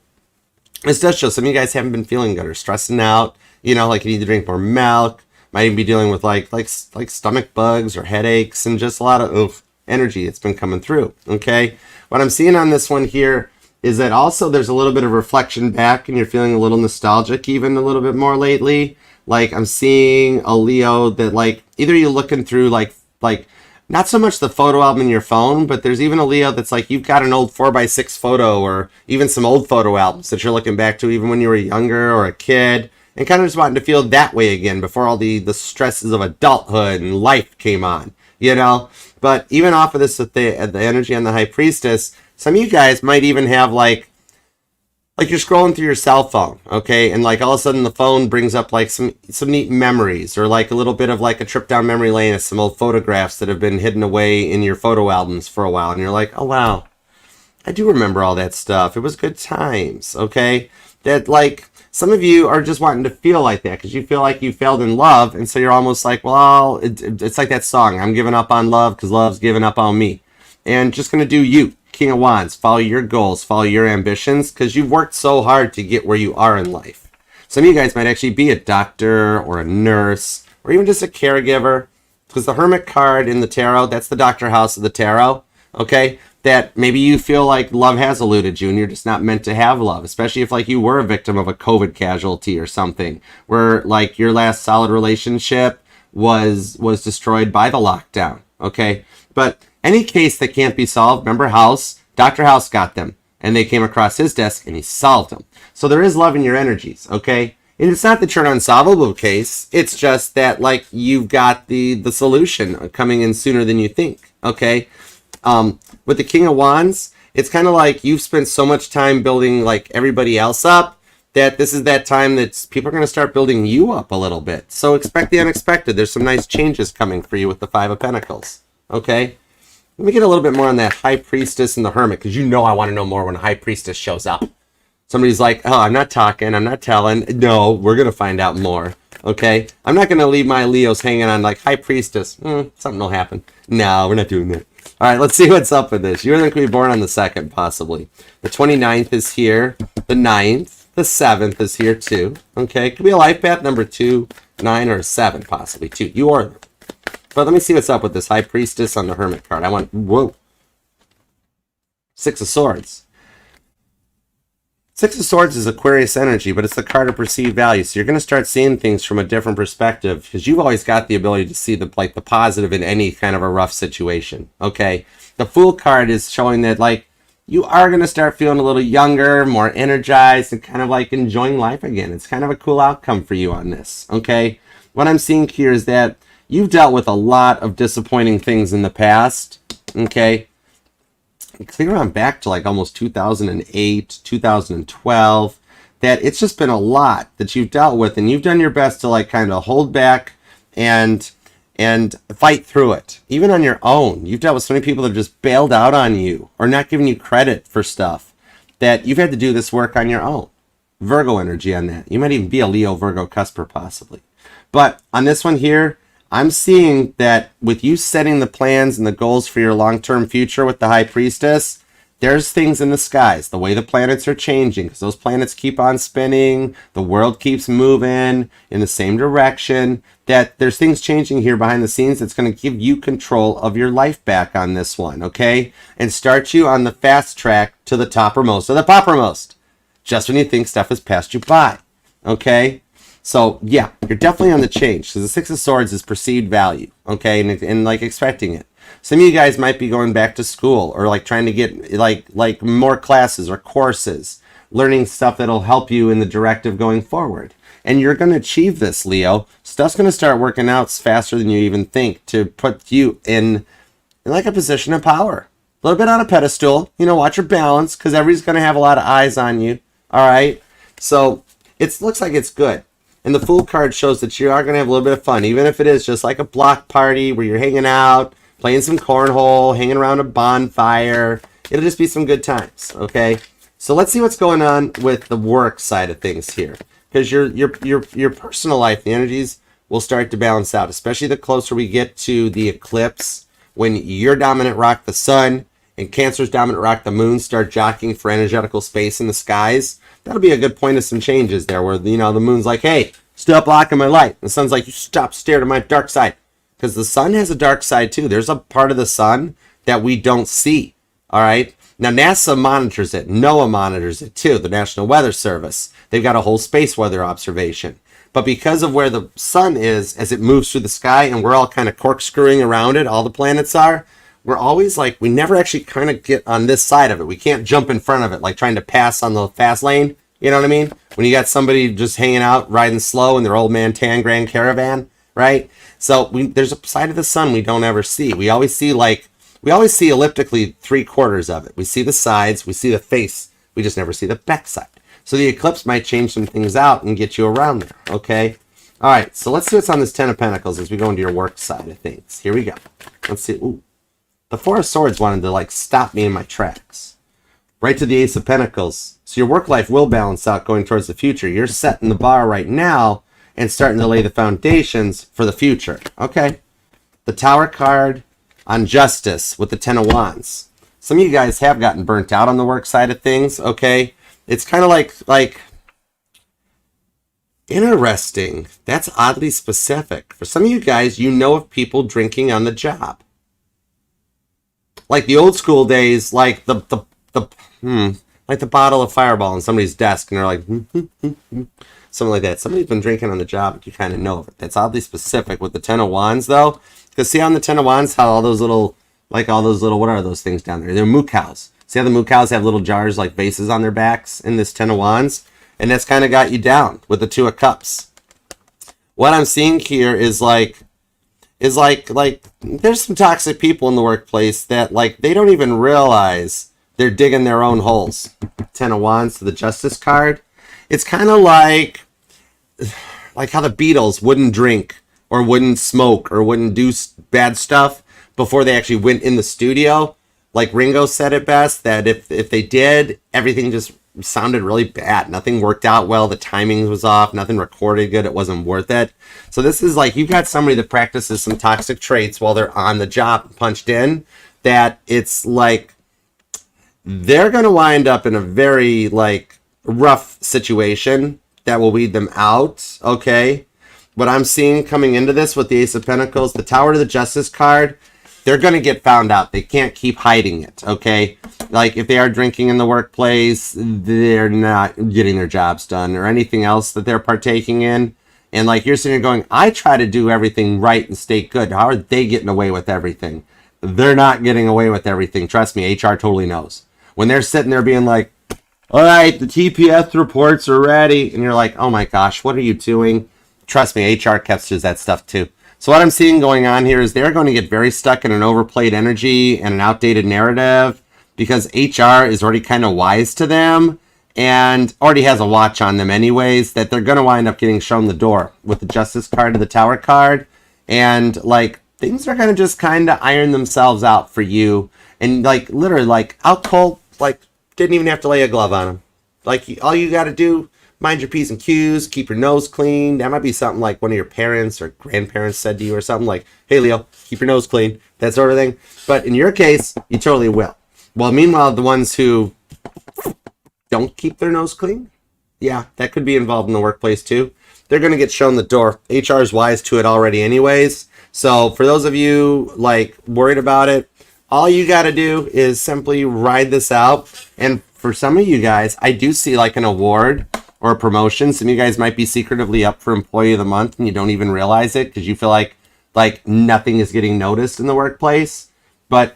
this does show some of you guys haven't been feeling good or stressing out. You know, like you need to drink more milk. Might even be dealing with, like stomach bugs or headaches and just a lot of energy that's been coming through, okay? What I'm seeing on this one here is that also there's a little bit of reflection back and you're feeling a little nostalgic even a little bit more lately. Like I'm seeing a Leo that like either you're looking through like not so much the photo album in your phone, but there's even a Leo that's like you've got an old 4x6 photo or even some old photo albums that you're looking back to even when you were younger or a kid and kind of just wanting to feel that way again before all the stresses of adulthood and life came on, you know? But even off of this, the energy on the High Priestess, some of you guys might even have like you're scrolling through your cell phone, okay? And like all of a sudden the phone brings up like some neat memories or like a little bit of like a trip down memory lane of some old photographs that have been hidden away in your photo albums for a while. And you're like, oh, wow, I do remember all that stuff. It was good times, okay? That like some of you are just wanting to feel like that because you feel like you failed in love. And so you're almost like, well, it's like that song, I'm giving up on love because love's giving up on me. And just going to do you. King of Wands, follow your goals, follow your ambitions, because you've worked so hard to get where you are in life. Some of you guys might actually be a doctor or a nurse or even just a caregiver, because the Hermit card in the tarot, that's the doctor house of the tarot, okay? That maybe you feel like love has eluded you and you're just not meant to have love, especially if like you were a victim of a COVID casualty or something, where like your last solid relationship was destroyed by the lockdown, okay? But any case that can't be solved, remember House, Dr. House got them, and they came across his desk, and he solved them. So there is love in your energies, okay? And it's not that you're an unsolvable case. It's just that, like, you've got the solution coming in sooner than you think, okay? With the King of Wands, it's kind of like you've spent so much time building, like, everybody else up that this is that time that people are going to start building you up a little bit. So expect the unexpected. There's some nice changes coming for you with the 5 of Pentacles, okay? Let me get a little bit more on that High Priestess and the Hermit, because you know I want to know more when a High Priestess shows up. Somebody's like, oh, I'm not talking, I'm not telling. No, we're going to find out more, okay? I'm not going to leave my Leos hanging on like, High Priestess, something will happen. No, we're not doing that. All right, let's see what's up with this. You're going to be born on the 2nd, possibly. The 29th is here. The 9th, the 7th is here, too, okay? Could be a life path number 2, 9, or 7, possibly, 2. You or them. But let me see what's up with this High Priestess on the Hermit card. I want, whoa. 6 of Swords. 6 of Swords is Aquarius energy, but it's the card of perceived value. So you're going to start seeing things from a different perspective because you've always got the ability to see the positive in any kind of a rough situation. Okay. The Fool card is showing that like you are going to start feeling a little younger, more energized, and kind of like enjoying life again. It's kind of a cool outcome for you on this. Okay. What I'm seeing here is that you've dealt with a lot of disappointing things in the past, okay? Clear on back to like almost 2008, 2012. that it's just been a lot that you've dealt with, and you've done your best to like kind of hold back and fight through it. Even on your own, you've dealt with so many people that have just bailed out on you or not giving you credit for stuff, that you've had to do this work on your own. Virgo energy on that. You might even be a Leo Virgo cusper possibly. But on this one here, I'm seeing that with you setting the plans and the goals for your long-term future with the High Priestess, there's things in the skies, the way the planets are changing, because those planets keep on spinning, the world keeps moving in the same direction, that there's things changing here behind the scenes that's going to give you control of your life back on this one, okay? And start you on the fast track to the toppermost of the poppermost, just when you think stuff has passed you by, okay? So, yeah, you're definitely on the change, because the Six of Swords is perceived value, okay, and like expecting it. Some of you guys might be going back to school or like trying to get like more classes or courses, learning stuff that'll help you in the directive going forward. And you're going to achieve this, Leo. Stuff's going to start working out faster than you even think to put you in like a position of power. A little bit on a pedestal, you know, watch your balance, because everybody's going to have a lot of eyes on you. All right. So it looks like it's good. And the Fool card shows that you are going to have a little bit of fun, even if it is just like a block party where you're hanging out, playing some cornhole, hanging around a bonfire. It'll just be some good times, okay? So let's see what's going on with the work side of things here, because your personal life, the energies will start to balance out, especially the closer we get to the eclipse, when your dominant rock, the sun, and Cancer's dominant rock, the moon, start jockeying for energetical space in the skies. That'll be a good point of some changes there, where, you know, the moon's like, hey, stop blocking my light. And the sun's like, you stop staring at my dark side. Because the sun has a dark side too. There's a part of the sun that we don't see. All right. Now NASA monitors it. NOAA monitors it too. The National Weather Service. They've got a whole space weather observation. But because of where the sun is as it moves through the sky, and we're all kind of corkscrewing around it, all the planets are, we're always like, we never actually kind of get on this side of it. We can't jump in front of it, like trying to pass on the fast lane. You know what I mean? When you got somebody just hanging out, riding slow in their old man tan Grand Caravan, right? So there's a side of the sun we don't ever see. We always see elliptically 3/4 of it. We see the sides, we see the face, we just never see the back side. So the eclipse might change some things out and get you around there, okay? All right, so let's see what's on this Ten of Pentacles as we go into your work side of things. Here we go. Let's see. Ooh, the Four of Swords wanted to like stop me in my tracks. Right to the Ace of Pentacles. So your work life will balance out going towards the future. You're setting the bar right now and starting to lay the foundations for the future. Okay. The Tower card on Justice with the Ten of Wands. Some of you guys have gotten burnt out on the work side of things. Okay. It's kind of like interesting. That's oddly specific. For some of you guys, you know of people drinking on the job. Like the old school days, like the bottle of Fireball on somebody's desk, and they're like, something like that. Somebody's been drinking on the job, but you kind of know of it. That's oddly specific with the Ten of Wands, though. Because see on the Ten of Wands how all those little, what are those things down there? They're moo cows. See how the moo cows have little jars like vases on their backs in this Ten of Wands? And that's kind of got you down with the Two of Cups. What I'm seeing here is like there's some toxic people in the workplace that like they don't even realize they're digging their own holes. Ten of Wands to the Justice card. It's kind of like how the Beatles wouldn't drink or wouldn't smoke or wouldn't do bad stuff before they actually went in the studio. Like Ringo said it best, that if they did, everything just sounded really bad. Nothing worked out well. The timing was off. Nothing recorded good. It wasn't worth it. So this is like you've got somebody that practices some toxic traits while they're on the job punched in, that it's like they're going to wind up in a very like rough situation that will weed them out. Okay. What I'm seeing coming into this with the Ace of Pentacles, the Tower to the Justice card, they're going to get found out. They can't keep hiding it, okay? Like, if they are drinking in the workplace, they're not getting their jobs done or anything else that they're partaking in. And, like, you're sitting here going, I try to do everything right and stay good. How are they getting away with everything? They're not getting away with everything. Trust me, HR totally knows. When they're sitting there being like, all right, the TPS reports are ready. And you're like, oh, my gosh, what are you doing? Trust me, HR captures that stuff, too. So what I'm seeing going on here is they're going to get very stuck in an overplayed energy and an outdated narrative because HR is already kind of wise to them and already has a watch on them anyways, that they're going to wind up getting shown the door with the Justice card to the Tower card. And like things are going to just kind of iron themselves out for you. And like literally like out cold, like didn't even have to lay a glove on them. Like all you got to do, mind your P's and Q's, keep your nose clean. That might be something like one of your parents or grandparents said to you or something like, hey Leo, keep your nose clean, that sort of thing. But in your case, you totally will. Well, meanwhile, the ones who don't keep their nose clean, yeah, that could be involved in the workplace too. They're going to get shown the door. HR is wise to it already anyways. So for those of you like worried about it, all you got to do is simply ride this out. And for some of you guys, I do see like an award or a promotion. Some of you guys might be secretively up for Employee of the Month and you don't even realize it because you feel like nothing is getting noticed in the workplace. But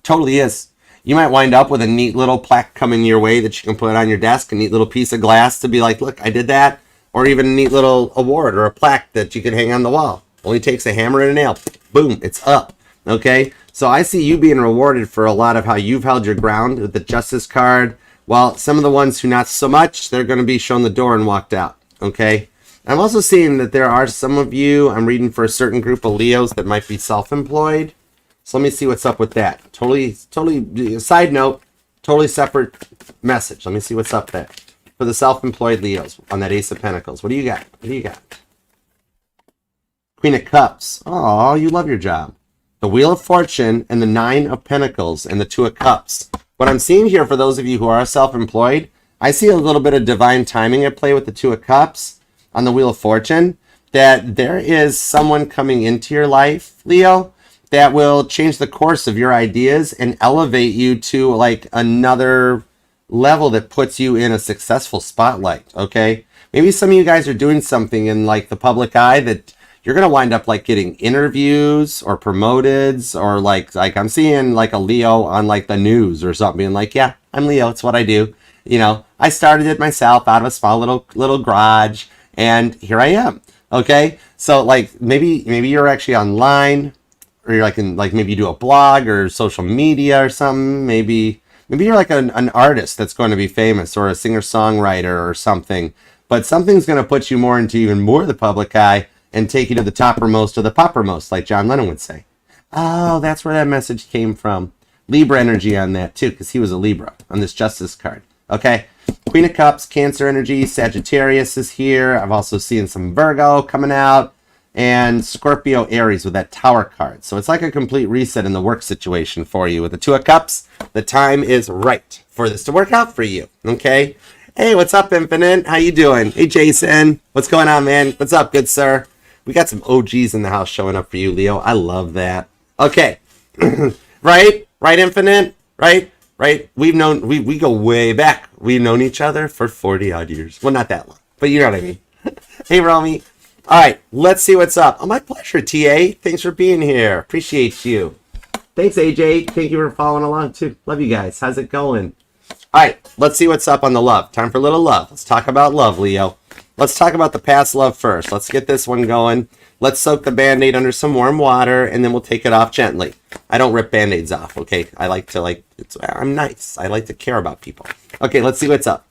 totally is. You might wind up with a neat little plaque coming your way that you can put on your desk, a neat little piece of glass to be like, look, I did that. Or even a neat little award or a plaque that you can hang on the wall. Only takes a hammer and a nail. Boom, it's up. Okay? So I see you being rewarded for a lot of how you've held your ground with the Justice card. While some of the ones who not so much, they're going to be shown the door and walked out. Okay? I'm also seeing that there are some of you, I'm reading for a certain group of Leos that might be self-employed. So let me see what's up with that. Totally, side note, totally separate message. Let me see what's up there. For the self-employed Leos on that Ace of Pentacles. What do you got? What do you got? Queen of Cups. Oh, you love your job. The Wheel of Fortune and the Nine of Pentacles and the Two of Cups. What I'm seeing here for those of you who are self-employed, I see a little bit of divine timing at play with the Two of Cups on the Wheel of Fortune. That there is someone coming into your life, Leo, that will change the course of your ideas and elevate you to like another level that puts you in a successful spotlight. Okay, maybe some of you guys are doing something in like the public eye that you're gonna wind up like getting interviews or promoted, or like I'm seeing like a Leo on like the news or something being like, yeah, I'm Leo, it's what I do. You know, I started it myself out of a small little garage and here I am. Okay, so like maybe you're actually online, or you're like in like maybe you do a blog or social media or something. Maybe you're like an artist that's going to be famous, or a singer-songwriter or something. But something's going to put you more into even more the public eye and take you to the toppermost of the poppermost, like John Lennon would say. Oh, that's where that message came from. Libra energy on that too, because he was a Libra on this Justice card. Okay, Queen of Cups, Cancer energy, Sagittarius is here. I've also seen some Virgo coming out. And Scorpio, Aries with that Tower card. So it's like a complete reset in the work situation for you. With the Two of Cups, the time is right for this to work out for you. Okay? Hey, what's up, Infinite? How you doing? Hey, Jason. What's going on, man? What's up, good sir? We got some OGs in the house showing up for you, Leo. I love that. Okay. Right? Right, Infinite? Right? Right? We go way back. We've known each other for 40 odd years. Well, not that long, but you know what I mean. Hey, Romy. All right, let's see what's up. Oh, my pleasure, TA. Thanks for being here. Appreciate you. Thanks, AJ. Thank you for following along, too. Love you guys. How's it going? All right, let's see what's up on the love. Time for a little love. Let's talk about love, Leo. Let's talk about the past love first. Let's get this one going. Let's soak the Band-Aid under some warm water, and then we'll take it off gently. I don't rip Band-Aids off, okay? I like to, I'm nice. I like to care about people. Okay, let's see what's up.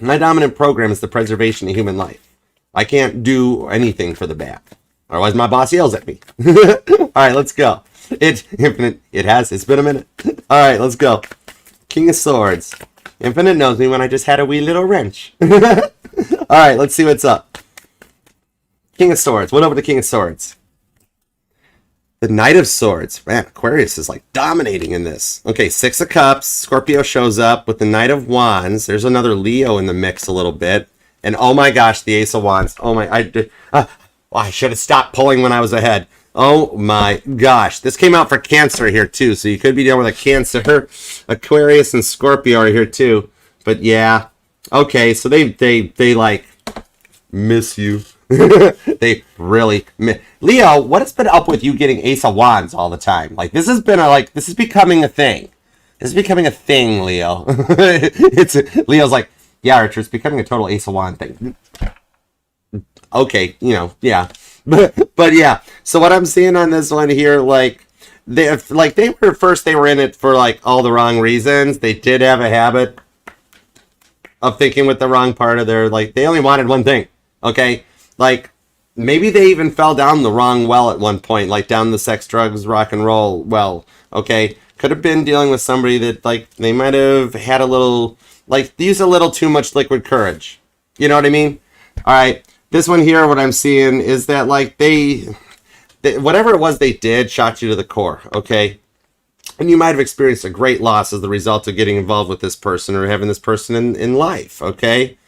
My dominant program is the preservation of human life. I can't do anything for the bad. Otherwise, my boss yells at me. All right, let's go. It's Infinite. It's been a minute. All right, let's go. King of Swords. Infinite knows me when I just had a wee little wrench. All right, let's see what's up. King of Swords. What over the King of Swords? The Knight of Swords. Man, Aquarius is like dominating in this. Okay, Six of Cups. Scorpio shows up with the Knight of Wands. There's another Leo in the mix a little bit. And oh my gosh, the Ace of Wands. Oh my, I should have stopped pulling when I was ahead. Oh my gosh. This came out for Cancer here too. So you could be dealing with a Cancer. Aquarius and Scorpio are here too. But yeah. Okay, so they like miss you. They really miss. Leo, what has been up with you getting Ace of Wands all the time? Like this has been this is becoming a thing. This is becoming a thing, Leo. Leo's like, yeah, Archer, it's becoming a total Ace of Wands thing. Okay, yeah. But yeah. So what I'm seeing on this one here, they were in it for like all the wrong reasons. They did have a habit of thinking with the wrong part of their, like, they only wanted one thing, okay? Like, maybe they even fell down the wrong well at one point, like down the sex, drugs, rock and roll well, okay? Could have been dealing with somebody that, like, they might have had a little, like, used a little too much liquid courage. You know what I mean? All right. This one here, what I'm seeing is that, like, they whatever it was they did shot you to the core, okay? And you might have experienced a great loss as the result of getting involved with this person or having this person in life, okay?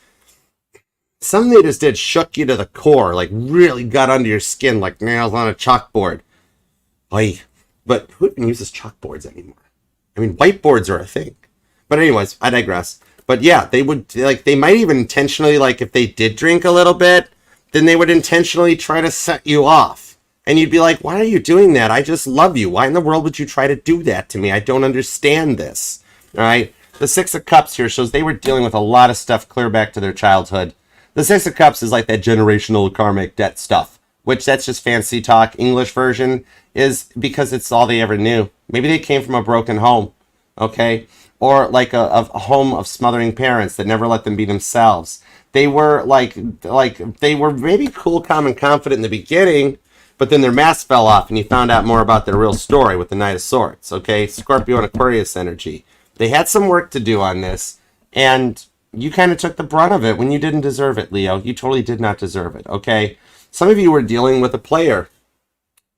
Something they just did shook you to the core, like really got under your skin like nails on a chalkboard. Oy. But who even uses chalkboards anymore? I mean, whiteboards are a thing. But anyways, I digress. But yeah, they would, like, they might even intentionally, like, if they did drink a little bit, then they would intentionally try to set you off. And you'd be like, why are you doing that? I just love you. Why in the world would you try to do that to me? I don't understand this. All right. The Six of Cups here shows they were dealing with a lot of stuff clear back to their childhood. The Six of Cups is like that generational karmic debt stuff, which that's just fancy talk. English version is because it's all they ever knew. Maybe they came from a broken home. Okay. Or like a home of smothering parents that never let them be themselves. They were like they were maybe cool, calm, and confident in the beginning, but then their mask fell off and you found out more about their real story with the Knight of Swords. Okay, Scorpio and Aquarius energy. They had some work to do on this, and you kind of took the brunt of it when you didn't deserve it, Leo. You totally did not deserve it. Okay, some of you were dealing with a player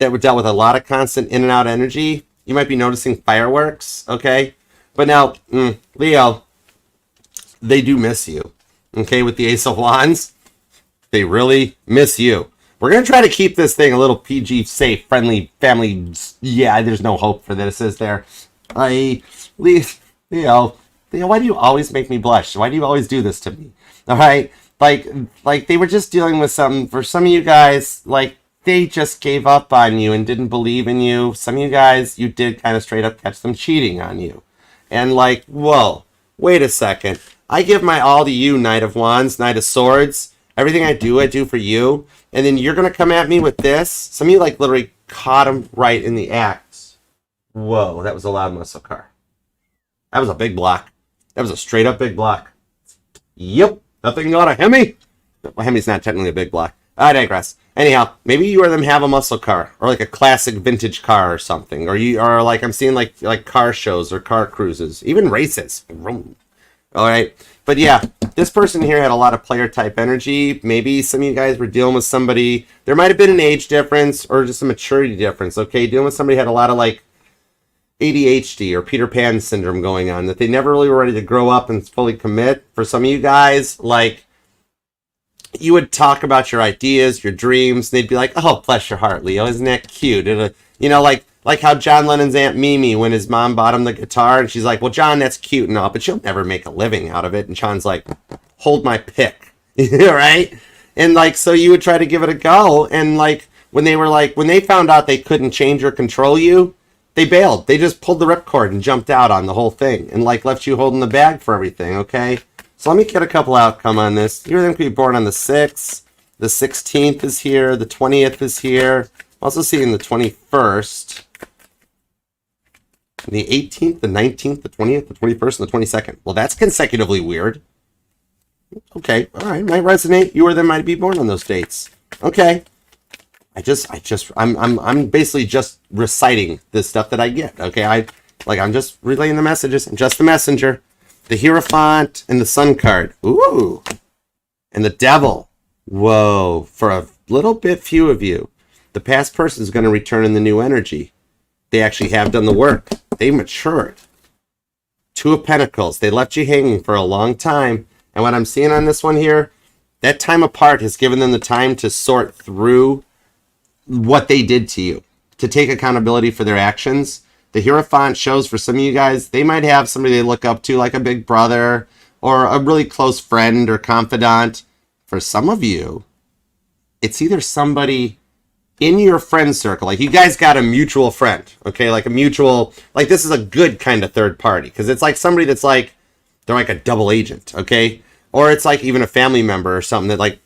that dealt with a lot of constant in and out energy. You might be noticing fireworks. Okay. But now, Leo, they do miss you, okay, with the Ace of Wands. They really miss you. We're going to try to keep this thing a little PG, safe, friendly, family. Yeah, there's no hope for this, is there? Leo, why do you always make me blush? Why do you always do this to me? All right? Like they were just dealing with something. For some of you guys, like, they just gave up on you and didn't believe in you. Some of you guys, you did kind of straight up catch them cheating on you. And like, whoa, wait a second. I give my all to you, Knight of Wands, Knight of Swords. Everything I do for you. And then you're going to come at me with this? Some of you, like, literally caught him right in the act. Whoa, that was a loud muscle car. That was a big block. That was a straight up big block. Yep, nothing got a Hemi. Well, Hemi's not technically a big block. I digress. Anyhow, maybe you or them have a muscle car, or like a classic vintage car or something, or you are like, I'm seeing like car shows or car cruises, even races. All right, but yeah, this person here had a lot of player type energy. Maybe some of you guys were dealing with somebody. There might have been an age difference or just a maturity difference. Okay, dealing with somebody had a lot of like ADHD or Peter Pan syndrome going on, that they never really were ready to grow up and fully commit. For some of you guys, like, you would talk about your ideas, your dreams, and they'd be like, oh, bless your heart, Leo, isn't that cute? And, you know, like how John Lennon's Aunt Mimi, when his mom bought him the guitar, and she's like, well, John, that's cute and all, but you'll never make a living out of it. And John's like, hold my pick, right? And, like, so you would try to give it a go, and, like, when they found out they couldn't change or control you, they bailed. They just pulled the ripcord and jumped out on the whole thing, and, like, left you holding the bag for everything, okay? So let me get a couple outcome on this. You're going to be born on the 6th. The 16th is here. The 20th is here. I'm also seeing the 21st. The 18th, the 19th, the 20th, the 21st, and the 22nd. Well, that's consecutively weird. Okay, all right. Might resonate. You or them might be born on those dates. Okay. I'm basically just reciting this stuff that I get. Okay, I'm just relaying the messages. I'm just the messenger. The Hierophant and the Sun card. Ooh. And the Devil. Whoa. For a little bit few of you, the past person is going to return in the new energy. They actually have done the work. They matured. Two of Pentacles. They left you hanging for a long time. And what I'm seeing on this one here, that time apart has given them the time to sort through what they did to you, to take accountability for their actions. The Hierophant shows for some of you guys, they might have somebody they look up to, like a big brother or a really close friend or confidant. For some of you, it's either somebody in your friend circle, like you guys got a mutual friend, okay? Like a mutual, like this is a good kind of third party, because it's like somebody that's like, they're like a double agent, okay? Or it's like even a family member or something that like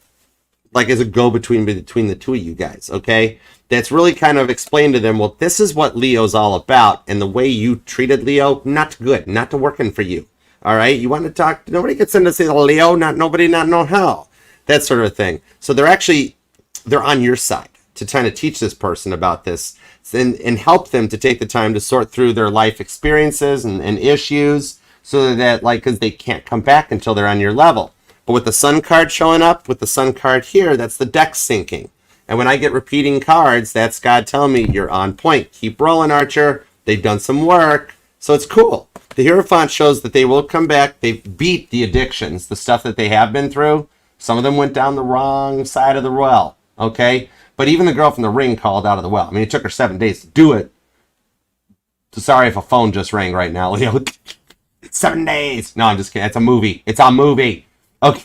is a go-between between the two of you guys, okay? That's really kind of explained to them, well, this is what Leo's all about, and the way you treated Leo, not good, not working for you, All right, you want to talk. Nobody gets into say Leo, not nobody, not no hell, that sort of thing. So they're on your side to kind of teach this person about this and help them to take the time to sort through their life experiences and issues, so that like because they can't come back until they're on your level. But with the Sun card showing up, with the Sun card here, that's the deck syncing. And when I get repeating cards, that's God telling me you're on point. Keep rolling, Archer. They've done some work. So it's cool. The Hierophant shows that they will come back. They've beat the addictions, the stuff that they have been through. Some of them went down the wrong side of the well, okay? But even the girl from the ring called out of the well. I mean, it took her 7 days to do it. So sorry if a phone just rang right now, Leo. 7 days. No, I'm just kidding. It's a movie. It's a movie. Okay.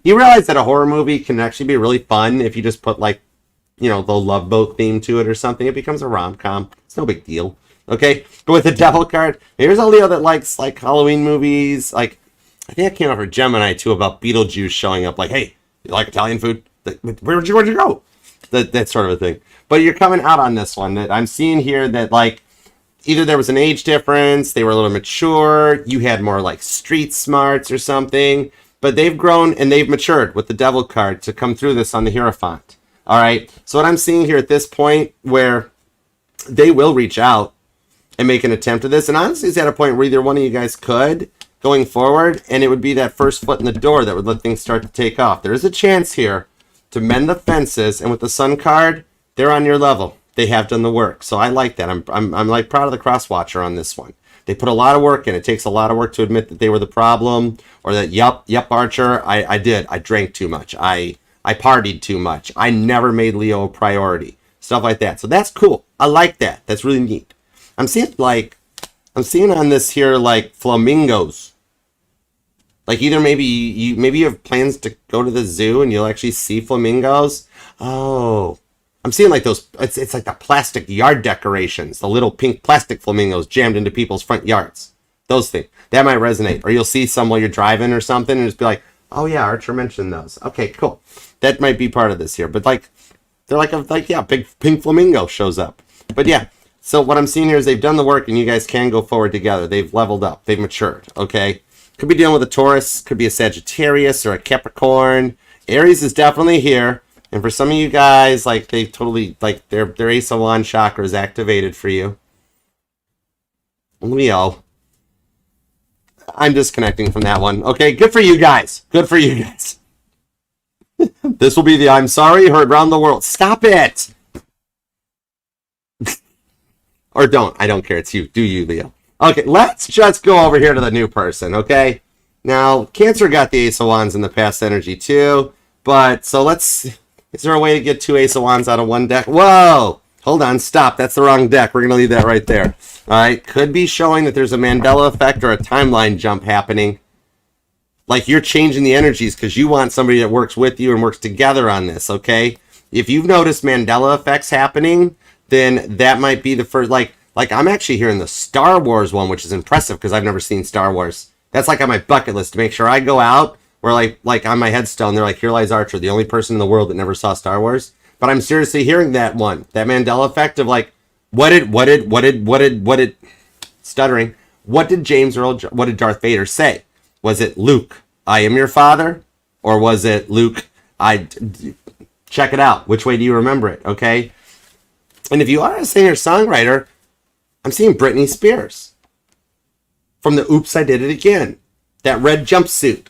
You realize that a horror movie can actually be really fun if you just put like, the Love Boat theme to it or something. It becomes a rom-com. It's no big deal. Okay? But with the Devil card, here's a Leo that likes like Halloween movies. Like, I think I came up for Gemini too about Beetlejuice showing up like, hey, you like Italian food? Where'd you go? That sort of a thing. But you're coming out on this one that I'm seeing here that like either there was an age difference, they were a little mature, you had more like street smarts or something, but they've grown and they've matured with the Devil card to come through this on the Hierophant. All right. So what I'm seeing here at this point where they will reach out and make an attempt at this. And honestly, it's at a point where either one of you guys could going forward. And it would be that first foot in the door that would let things start to take off. There is a chance here to mend the fences. And with the Sun card, they're on your level. They have done the work. So I like that. I'm like proud of the cross watcher on this one. They put a lot of work in. It takes a lot of work to admit that they were the problem or that, yep, Archer, I did. I drank too much. I partied too much. I never made Leo a priority. Stuff like that. So that's cool. I like that. That's really neat. I'm seeing on this here like flamingos. Like either maybe you have plans to go to the zoo and you'll actually see flamingos. Oh, I'm seeing like those. It's like the plastic yard decorations, the little pink plastic flamingos jammed into people's front yards. Those things that might resonate. Or you'll see some while you're driving or something and just be like, oh yeah, Archer mentioned those. Okay, cool. That might be part of this here, but like they're big pink flamingo shows up. But yeah, so what I'm seeing here is they've done the work and you guys can go forward together. They've leveled up. They've matured. Okay, could be dealing with a Taurus, could be a Sagittarius or a Capricorn. Aries is definitely here, and for some of you guys, like they totally like their Ace of Wands chakra is activated for you. Leo, I'm disconnecting from that one. Okay, good for you guys. Good for you guys. This will be the I'm sorry heard around the world. Stop it! Or don't. I don't care. It's you. Do you, Leo. Okay, let's just go over here to the new person, okay? Now, Cancer got the Ace of Wands in the past energy too, but so let's... Is there a way to get 2 Ace of Wands out of one deck? Whoa! Hold on, stop. That's the wrong deck. We're going to leave that right there. All right, could be showing that there's a Mandela effect or a timeline jump happening. Like you're changing the energies because you want somebody that works with you and works together on this, okay? If you've noticed Mandela effects happening, then that might be the first, like I'm actually hearing the Star Wars one, which is impressive because I've never seen Star Wars. That's like on my bucket list to make sure I go out where like on my headstone, they're like, here lies Archer, the only person in the world that never saw Star Wars. But I'm seriously hearing that one, that Mandela effect of like, what did, stuttering, what did what did Darth Vader say? Was it Luke, I am your father? Or was it Luke, check it out. Which way do you remember it? Okay. And if you are a singer-songwriter, I'm seeing Britney Spears from the Oops, I Did It Again. That red jumpsuit.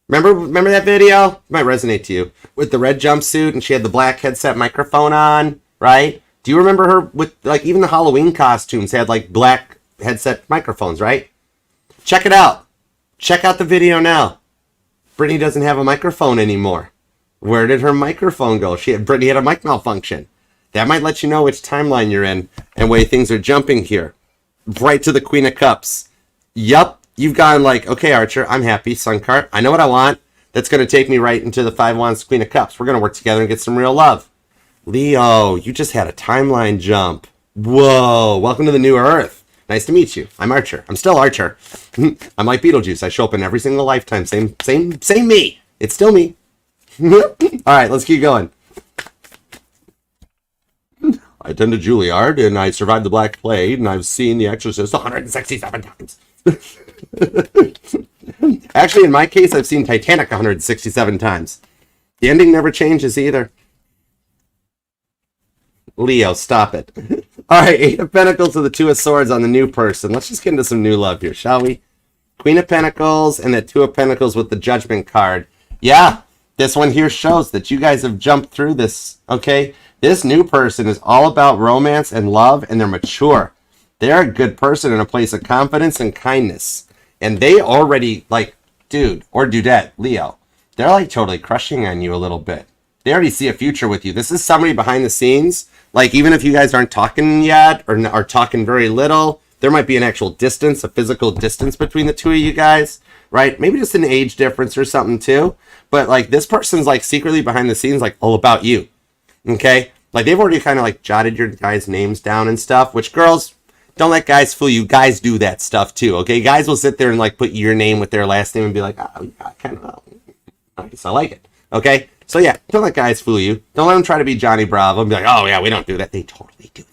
Remember that video? It might resonate to you. With the red jumpsuit and she had the black headset microphone on, right? Do you remember her with like even the Halloween costumes had like black headset microphones, right? Check it out. Check out the video now. Britney doesn't have a microphone anymore. Where did her microphone go? Britney had a mic malfunction. That might let you know which timeline you're in and way things are jumping here. Right to the Queen of Cups. Yup, you've gone like, okay, Archer, I'm happy. Sun card, I know what I want. That's going to take me right into the 5 Wands, Queen of Cups. We're going to work together and get some real love. Leo, you just had a timeline jump. Whoa, welcome to the new Earth. Nice to meet you. I'm Archer. I'm still Archer. I'm like Beetlejuice. I show up in every single lifetime. Same me. It's still me. All right, let's keep going. I attended Juilliard, and I survived the Black Plague, and I've seen The Exorcist 167 times. Actually, in my case, I've seen Titanic 167 times. The ending never changes either. Leo, stop it. All right, Eight of Pentacles to the Two of Swords on the new person. Let's just get into some new love here, shall we? Queen of Pentacles and the Two of Pentacles with the Judgment card. Yeah, this one here shows that you guys have jumped through this, okay? This new person is all about romance and love, and they're mature. They're a good person in a place of confidence and kindness. And they already, like, dude or dudette, Leo, they're like totally crushing on you a little bit. They already see a future with you. This is somebody behind the scenes. Like, even if you guys aren't talking yet or are talking very little, there might be an actual distance, a physical distance between the two of you guys, right? Maybe just an age difference or something too. But like, this person's like secretly behind the scenes, like all about you. Okay? Like, they've already kind of like jotted your guys' names down and stuff, which, girls, don't let guys fool you. Guys do that stuff too, okay? Guys will sit there and like put your name with their last name and be like, oh, yeah, I kind of, I guess I like it, okay? So yeah, don't let guys fool you. Don't let them try to be Johnny Bravo and be like, oh yeah, we don't do that. They totally do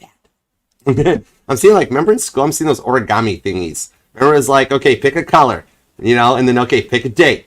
that. I'm seeing like, remember in school, I'm seeing those origami thingies. Remember it's like, okay, pick a color, you know, and then, okay, pick a date.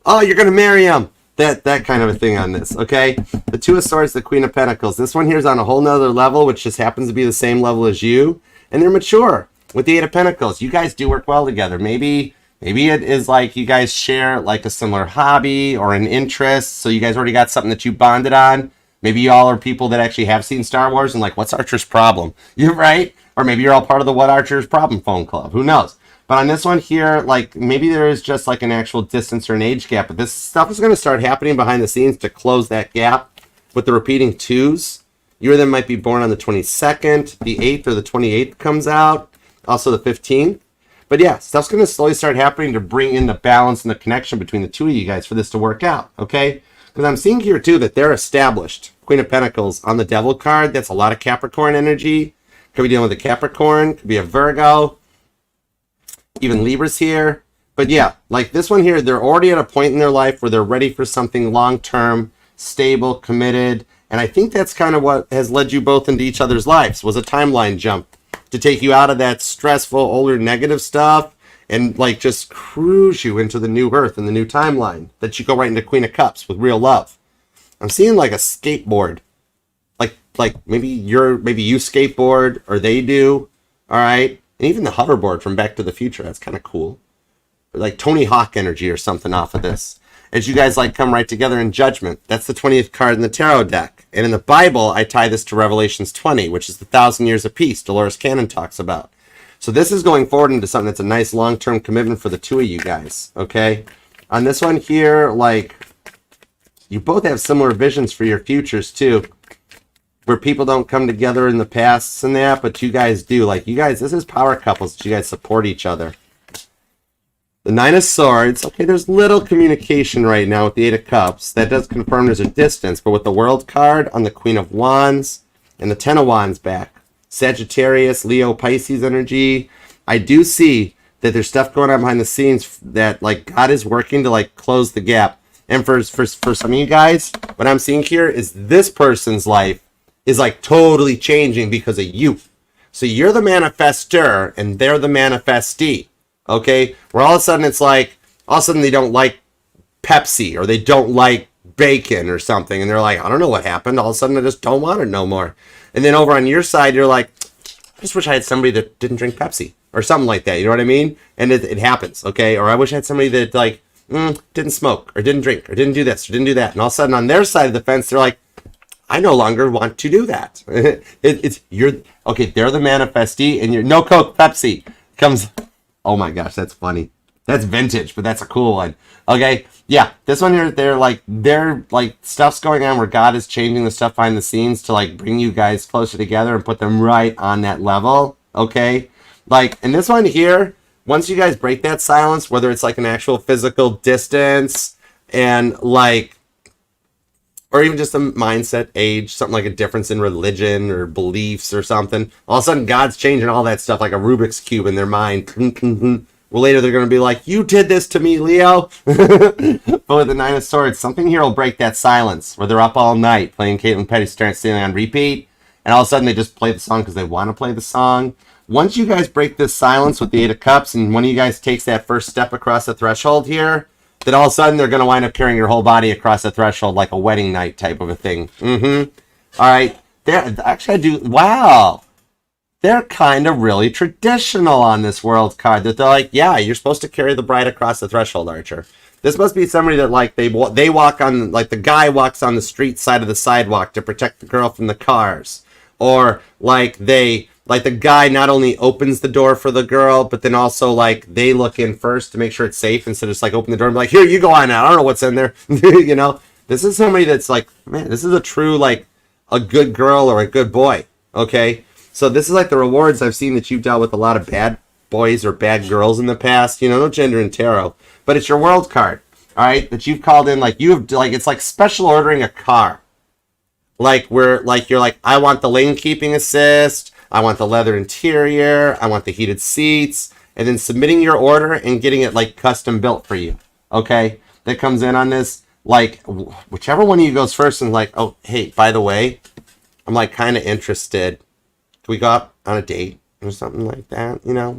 Oh, you're going to marry him. That kind of a thing on this, okay? The Two of Swords, the Queen of Pentacles. This one here is on a whole nother level, which just happens to be the same level as you. And they're mature with the Eight of Pentacles. You guys do work well together. Maybe it is like you guys share like a similar hobby or an interest. So you guys already got something that you bonded on. Maybe you all are people that actually have seen Star Wars and like, what's Archer's problem? You're right. Or maybe you're all part of the What Archer's Problem phone club. Who knows? But on this one here, like maybe there is just like an actual distance or an age gap. But this stuff is going to start happening behind the scenes to close that gap with the repeating twos. You or them might be born on the 22nd, the 8th or the 28th comes out. Also the 15th. But yeah, stuff's going to slowly start happening to bring in the balance and the connection between the two of you guys for this to work out, okay? Because I'm seeing here too that they're established. Queen of Pentacles on the Devil card. That's a lot of Capricorn energy. Could be dealing with a Capricorn. Could be a Virgo. Even Libra's here. But yeah, like this one here, they're already at a point in their life where they're ready for something long-term, stable, committed. And I think that's kind of what has led you both into each other's lives, was a timeline jump to take you out of that stressful, older, negative stuff and like just cruise you into the new earth and the new timeline that you go right into Queen of Cups with real love. I'm seeing like a skateboard. Like maybe you skateboard or they do. All right. And even the hoverboard from Back to the Future. That's kind of cool. Like Tony Hawk energy or something off of this. As you guys like come right together in Judgment. That's the 20th card in the tarot deck. And in the Bible, I tie this to Revelations 20, which is the 1,000 years of peace Dolores Cannon talks about. So this is going forward into something that's a nice long-term commitment for the two of you guys. Okay. On this one here, like you both have similar visions for your futures too. Where people don't come together in the past and that, but you guys do. Like you guys, this is power couples that you guys support each other. The Nine of Swords. Okay, there's little communication right now with the Eight of Cups. That does confirm there's a distance. But with the World card on the Queen of Wands and the Ten of Wands back. Sagittarius, Leo, Pisces energy. I do see that there's stuff going on behind the scenes that like God is working to like close the gap. And for some of you guys, what I'm seeing here is this person's life is like totally changing because of you. So you're the manifestor and they're the manifestee. Okay? Where all of a sudden it's like, all of a sudden they don't like Pepsi or they don't like bacon or something. And they're like, I don't know what happened. All of a sudden I just don't want it no more. And then over on your side, you're like, I just wish I had somebody that didn't drink Pepsi or something like that. You know what I mean? And it happens. Okay? Or I wish I had somebody that like, didn't smoke or didn't drink or didn't do this or didn't do that. And all of a sudden on their side of the fence, they're like, I no longer want to do that. Okay, they're the manifestee and you're no Coke, Pepsi comes. Oh my gosh, that's funny. That's vintage, but that's a cool one. Okay, yeah, this one here, they're like stuff's going on where God is changing the stuff behind the scenes to like bring you guys closer together and put them right on that level. Okay, like, and this one here, once you guys break that silence, whether it's like an actual physical distance and like, or even just a mindset, age, something like a difference in religion or beliefs or something. All of a sudden, God's changing all that stuff like a Rubik's Cube in their mind. Well, later they're going to be like, you did this to me, Leo. But with the Nine of Swords, something here will break that silence where they're up all night playing Caitlin Petty standing on repeat. and all of a sudden they just play the song because they want to play the song. Once you guys break this silence with the Eight of Cups, and one of you guys takes that first step across the threshold here, then all of a sudden they're going to wind up carrying your whole body across the threshold like a wedding night type of a thing. All right. Actually, I do. Wow. They're kind of really traditional on this world card. That they're like, yeah, you're supposed to carry the bride across the threshold, Archer. This must be somebody that, like, they walk on, like, the guy walks on the street side of the sidewalk to protect the girl from the cars. Or, like, the guy not only opens the door for the girl, but then also, like, they look in first to make sure it's safe instead of just, like, open the door and be like, here, you go on out. I don't know what's in there. You know? This is somebody that's like, man, this is a true, like, a good girl or a good boy. Okay? So this is, like, the rewards I've seen that you've dealt with a lot of bad boys or bad girls in the past. You know, no gender in tarot. But it's your world card. All right? That you've called in, like, you have, like, it's like special ordering a car. Like, where, like, you're like, I want the lane keeping assist. I want the leather interior. I want the heated seats. And then submitting your order and getting it, like, custom built for you. Okay? That comes in on this. Like, whichever one of you goes first and like, oh, hey, by the way, I'm, like, kind of interested. Can we go out on a date or something like that? You know?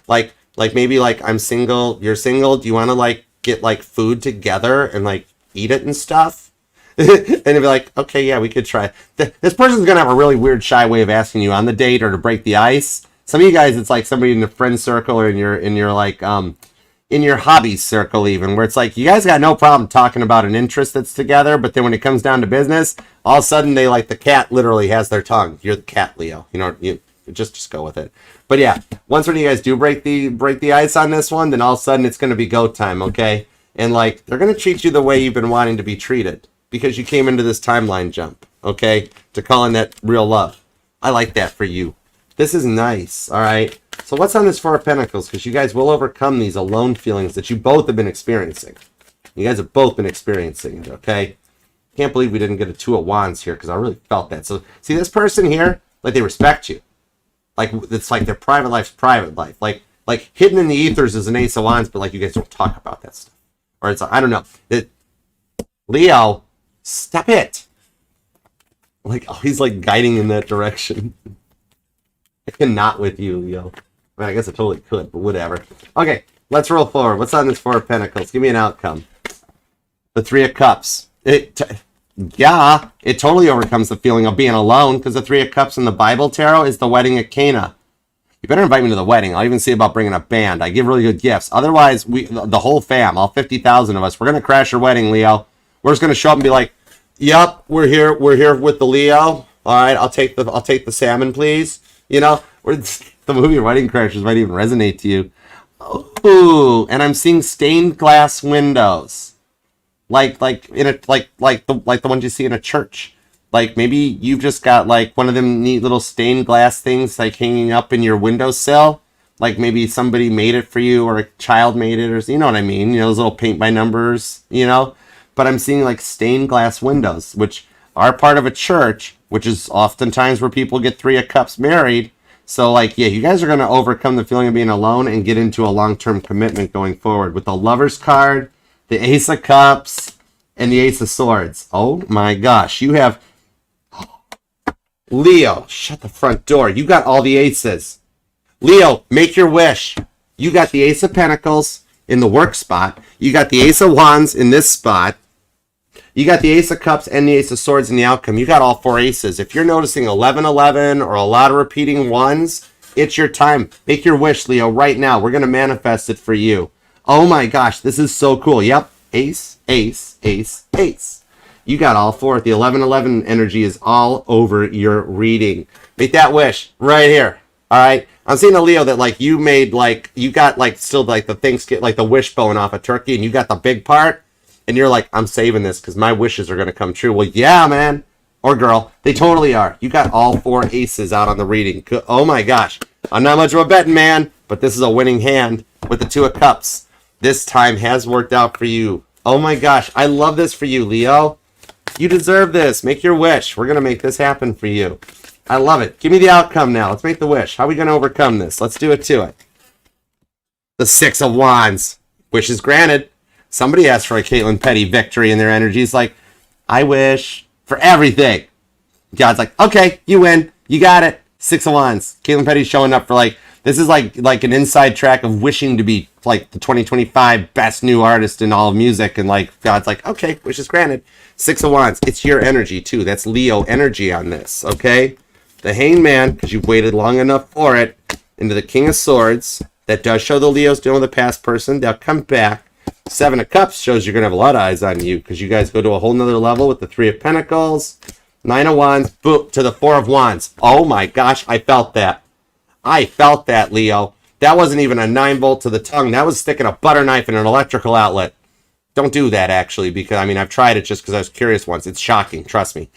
Like maybe, like, I'm single. You're single. Do you want to, like, get, like, food together and, like, eat it and stuff? And it'd be like, okay, yeah, we could try. This person's going to have a really weird, shy way of asking you on the date or to break the ice. Some of you guys, it's like somebody in the friend circle or in your like, in your hobbies circle even, where it's like, you guys got no problem talking about an interest that's together, but then when it comes down to business, all of a sudden they, like, the cat literally has their tongue. You're the cat, Leo. You know, you just go with it. But yeah, once when you guys do break the ice on this one, then all of a sudden it's going to be go time, okay? And, like, they're going to treat you the way you've been wanting to be treated. Because you came into this timeline jump, okay? To call in that real love. I like that for you. This is nice, all right? So what's on this Four of Pentacles? Because you guys will overcome these alone feelings that you both have been experiencing. You guys have both been experiencing it, okay? Can't believe we didn't get a Two of Wands here because I really felt that. So, see, this person here, like, they respect you. Like, it's like their private life's private life. Like hidden in the ethers is an Ace of Wands, but, like, you guys don't talk about that stuff. Or it's, I don't know. Leo... Stop it! Like, always, like, guiding in that direction. I cannot with you, Leo. I mean, I guess I totally could, but whatever. Okay, let's roll forward. What's on this Four of Pentacles? Give me an outcome. The Three of Cups. It totally overcomes the feeling of being alone, because the Three of Cups in the Bible tarot is the wedding at Cana. You better invite me to the wedding. I'll even see about bringing a band. I give really good gifts. Otherwise, the whole fam, all 50,000 of us, we're going to crash your wedding, Leo. We're just going to show up and be like, yep, we're here with the Leo. All right, I'll take the salmon, please. You know, the movie Wedding Crashers might even resonate to you. Ooh, and I'm seeing stained glass windows, like the ones you see in a church. Like, maybe you've just got, like, one of them neat little stained glass things, like, hanging up in your windowsill. Like, maybe somebody made it for you, or a child made it, or, you know what I mean? You know, those little paint by numbers, you know? But I'm seeing, like, stained glass windows, which are part of a church, which is oftentimes where people get Three of Cups married. So, like, yeah, you guys are going to overcome the feeling of being alone and get into a long-term commitment going forward with the Lover's card, the Ace of Cups, and the Ace of Swords. Oh, my gosh. You have... Leo, shut the front door. You got all the aces. Leo, make your wish. You got the Ace of Pentacles in the work spot. You got the Ace of Wands in this spot. You got the Ace of Cups and the Ace of Swords in the outcome. You got all four aces. If you're noticing 1111 or a lot of repeating ones, it's your time. Make your wish, Leo, right now. We're going to manifest it for you. Oh my gosh, this is so cool. Yep, ace, ace, ace, ace. You got all four. The 1111 energy is all over your reading. Make that wish right here. All right? I'm seeing a Leo that, like, you made, like, you got, like, still, like, the Thanksgiving, like, the wishbone off a turkey, and you got the big part. And you're like, I'm saving this because my wishes are going to come true. Well, yeah, man. Or girl. They totally are. You got all four aces out on the reading. Oh, my gosh. I'm not much of a betting man, but this is a winning hand with the Two of Cups. This time has worked out for you. Oh, my gosh. I love this for you, Leo. You deserve this. Make your wish. We're going to make this happen for you. I love it. Give me the outcome now. Let's make the wish. How are we going to overcome this? Let's do it to it. The Six of Wands. Wish is granted. Somebody asked for a Caitlin Petty victory in their energies. Like, I wish for everything. God's like, okay, you win. You got it. 6 of Wands. Caitlin Petty's showing up for like, this is like an inside track of wishing to be like the 2025 best new artist in all of music. And like, God's like, okay, wishes granted. 6 of Wands. It's your energy too. That's Leo energy on this. Okay. The Hangman, because you've waited long enough for it, into the King of Swords. That does show the Leos dealing with a past person. They'll come back. 7 of Cups shows you're going to have a lot of eyes on you because you guys go to a whole nother level with the 3 of Pentacles. 9 of Wands, boom, to the 4 of Wands. Oh my gosh, I felt that. I felt that, Leo. That wasn't even a 9-volt to the tongue. That was sticking a butter knife in an electrical outlet. Don't do that, actually, because, I mean, I've tried it just because I was curious once. It's shocking, trust me.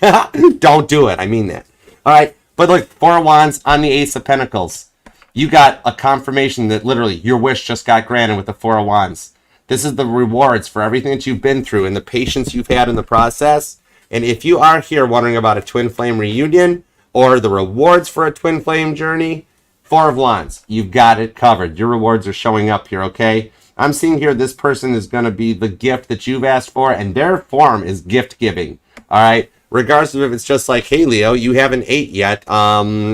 Don't do it, I mean that. All right, but look, 4 of Wands on the Ace of Pentacles. You got a confirmation that literally your wish just got granted with the 4 of Wands. This is the rewards for everything that you've been through and the patience you've had in the process. And if you are here wondering about a twin flame reunion or the rewards for a twin flame journey, 4 of Wands, you've got it covered. Your rewards are showing up here, okay? I'm seeing here this person is going to be the gift that you've asked for, and their form is gift giving, all right? Regardless of if it's just like, hey, Leo, you haven't ate yet.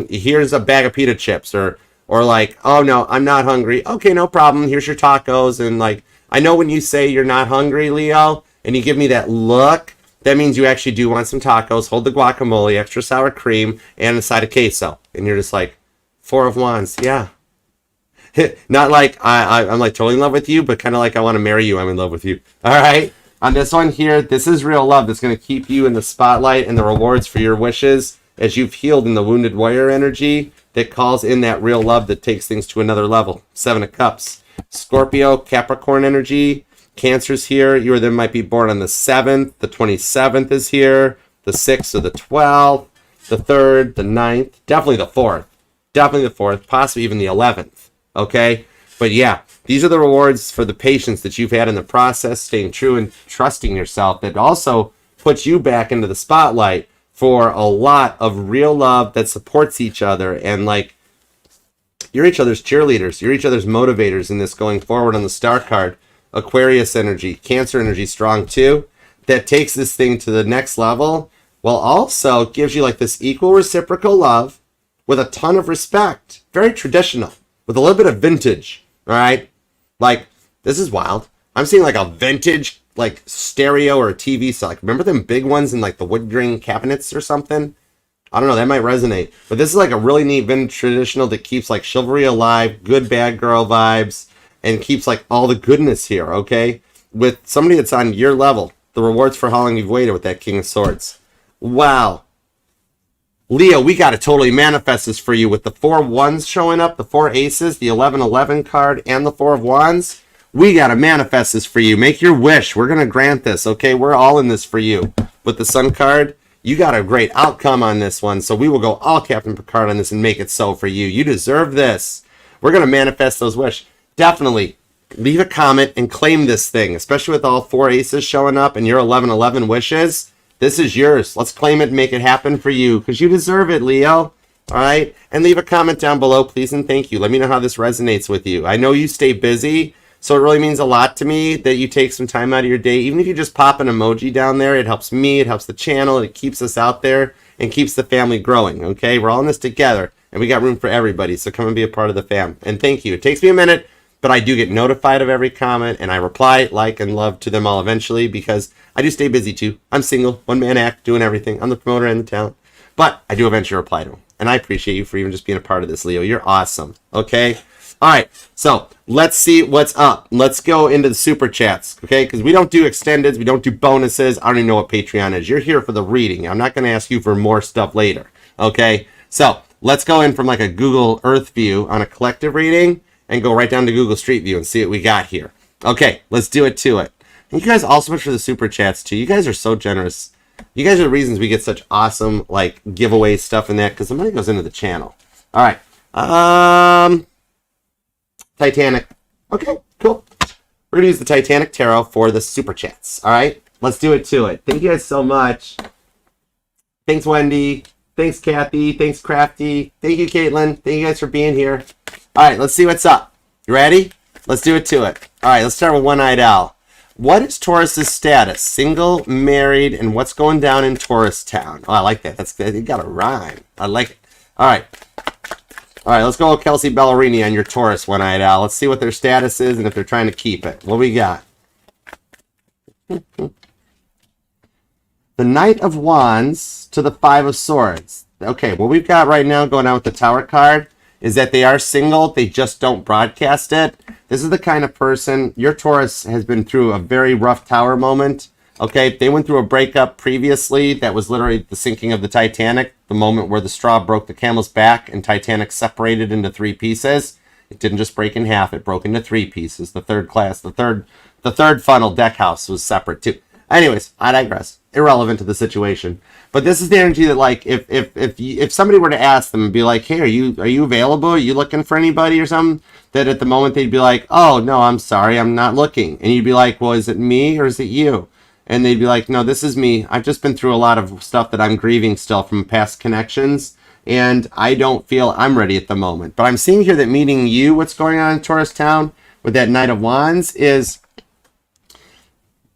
Here's a bag of pita chips, or like, oh, no, I'm not hungry. Okay, no problem. Here's your tacos. And like, I know when you say you're not hungry, Leo, and you give me that look, that means you actually do want some tacos. Hold the guacamole, extra sour cream, and a side of queso. And you're just like, 4 of Wands, yeah. Not like I'm like totally in love with you, but kind of like I want to marry you. I'm in love with you. All right. On this one here, this is real love that's going to keep you in the spotlight and the rewards for your wishes as you've healed in the wounded warrior energy that calls in that real love that takes things to another level. 7 of Cups. Scorpio, Capricorn energy. Cancer's here. You or them might be born on the 7th. The 27th is here. The 6th or the 12th. The 3rd, the 9th. Definitely the 4th. Definitely the 4th. Possibly even the 11th. Okay? But yeah, these are the rewards for the patience that you've had in the process, staying true and trusting yourself. That also puts you back into the spotlight for a lot of real love that supports each other. And like, you're each other's cheerleaders. You're each other's motivators in this going forward on the star card. Aquarius energy, Cancer energy strong too. That takes this thing to the next level, while also gives you like this equal reciprocal love with a ton of respect. Very traditional, with a little bit of vintage, all right? Like, this is wild. I'm seeing like a vintage like stereo or a TV set. Like, remember them big ones in like the wood grain cabinets or something? I don't know, that might resonate. But this is like a really neat vintage traditional that keeps like chivalry alive, good bad girl vibes, and keeps like all the goodness here, okay? With somebody that's on your level, the rewards for how long you've waited with that King of Swords. Wow. Leo, we got to totally manifest this for you with the 4 Wands showing up, the 4 Aces, the 11-11 card, and the 4 of Wands. We got to manifest this for you. Make your wish. We're going to grant this, okay? We're all in this for you. With the Sun card, you got a great outcome on this one, so we will go all Captain Picard on this and make it so for you. You deserve this. We're going to manifest those wishes. Definitely leave a comment and claim this thing, especially with all 4 Aces showing up and your 11-11 wishes. This is yours. Let's claim it and make it happen for you because you deserve it, Leo. All right? And leave a comment down below, please, and thank you. Let me know how this resonates with you. I know you stay busy, so it really means a lot to me that you take some time out of your day. Even if you just pop an emoji down there, it helps me, it helps the channel, it keeps us out there, and keeps the family growing, okay? We're all in this together, and we got room for everybody, so come and be a part of the fam. And thank you. It takes me a minute, but I do get notified of every comment, and I reply, like, and love to them all eventually because I do stay busy too. I'm single, one-man act, doing everything. I'm the promoter and the talent. But I do eventually reply to them. And I appreciate you for even just being a part of this, Leo. You're awesome. Okay? All right. So let's see what's up. Let's go into the super chats. Okay? Because we don't do extendeds. We don't do bonuses. I don't even know what Patreon is. You're here for the reading. I'm not going to ask you for more stuff later. Okay? So let's go in from like a Google Earth view on a collective reading and go right down to Google Street View and see what we got here. Okay, let's do it to it. And you guys all so much for the super chats too. You guys are so generous. You guys are the reasons we get such awesome like giveaway stuff in that because the money goes into the channel. All right. Titanic. Okay, cool. We're gonna use the Titanic Tarot for the super chats. All right, let's do it to it. Thank you guys so much. Thanks, Wendy. Thanks, Kathy. Thanks, Crafty. Thank you, Caitlin. Thank you guys for being here. All right, let's see what's up. You ready? Let's do it to it. All right, let's start with One-Eyed Owl. What is Taurus's status? Single, married, and what's going down in Taurus town? Oh, I like that. That's good. You got a rhyme. I like it. All right. All right, let's go with Kelsey Ballerini on your Taurus one-eyed owl. Let's see what their status is and if they're trying to keep it. What we got? The Knight of Wands to the Five of Swords. Okay, what we've got right now going on with the Tower card is that they are single. They just don't broadcast it. This is the kind of person, your Taurus has been through a very rough Tower moment. Okay, they went through a breakup previously that was literally the sinking of the Titanic, the moment where the straw broke the camel's back and Titanic separated into three pieces. It didn't just break in half, it broke into three pieces. The third funnel deck house was separate too. Anyways, I digress. Irrelevant to the situation. But this is the energy that, like, if somebody were to ask them and be like, hey, are you available? Are you looking for anybody or something? That at the moment they'd be like, oh, no, I'm sorry, I'm not looking. And you'd be like, well, is it me or is it you? And they'd be like, no, this is me. I've just been through a lot of stuff that I'm grieving still from past connections. And I don't feel I'm ready at the moment. But I'm seeing here that meeting you, what's going on in Taurus Town with that Knight of Wands is...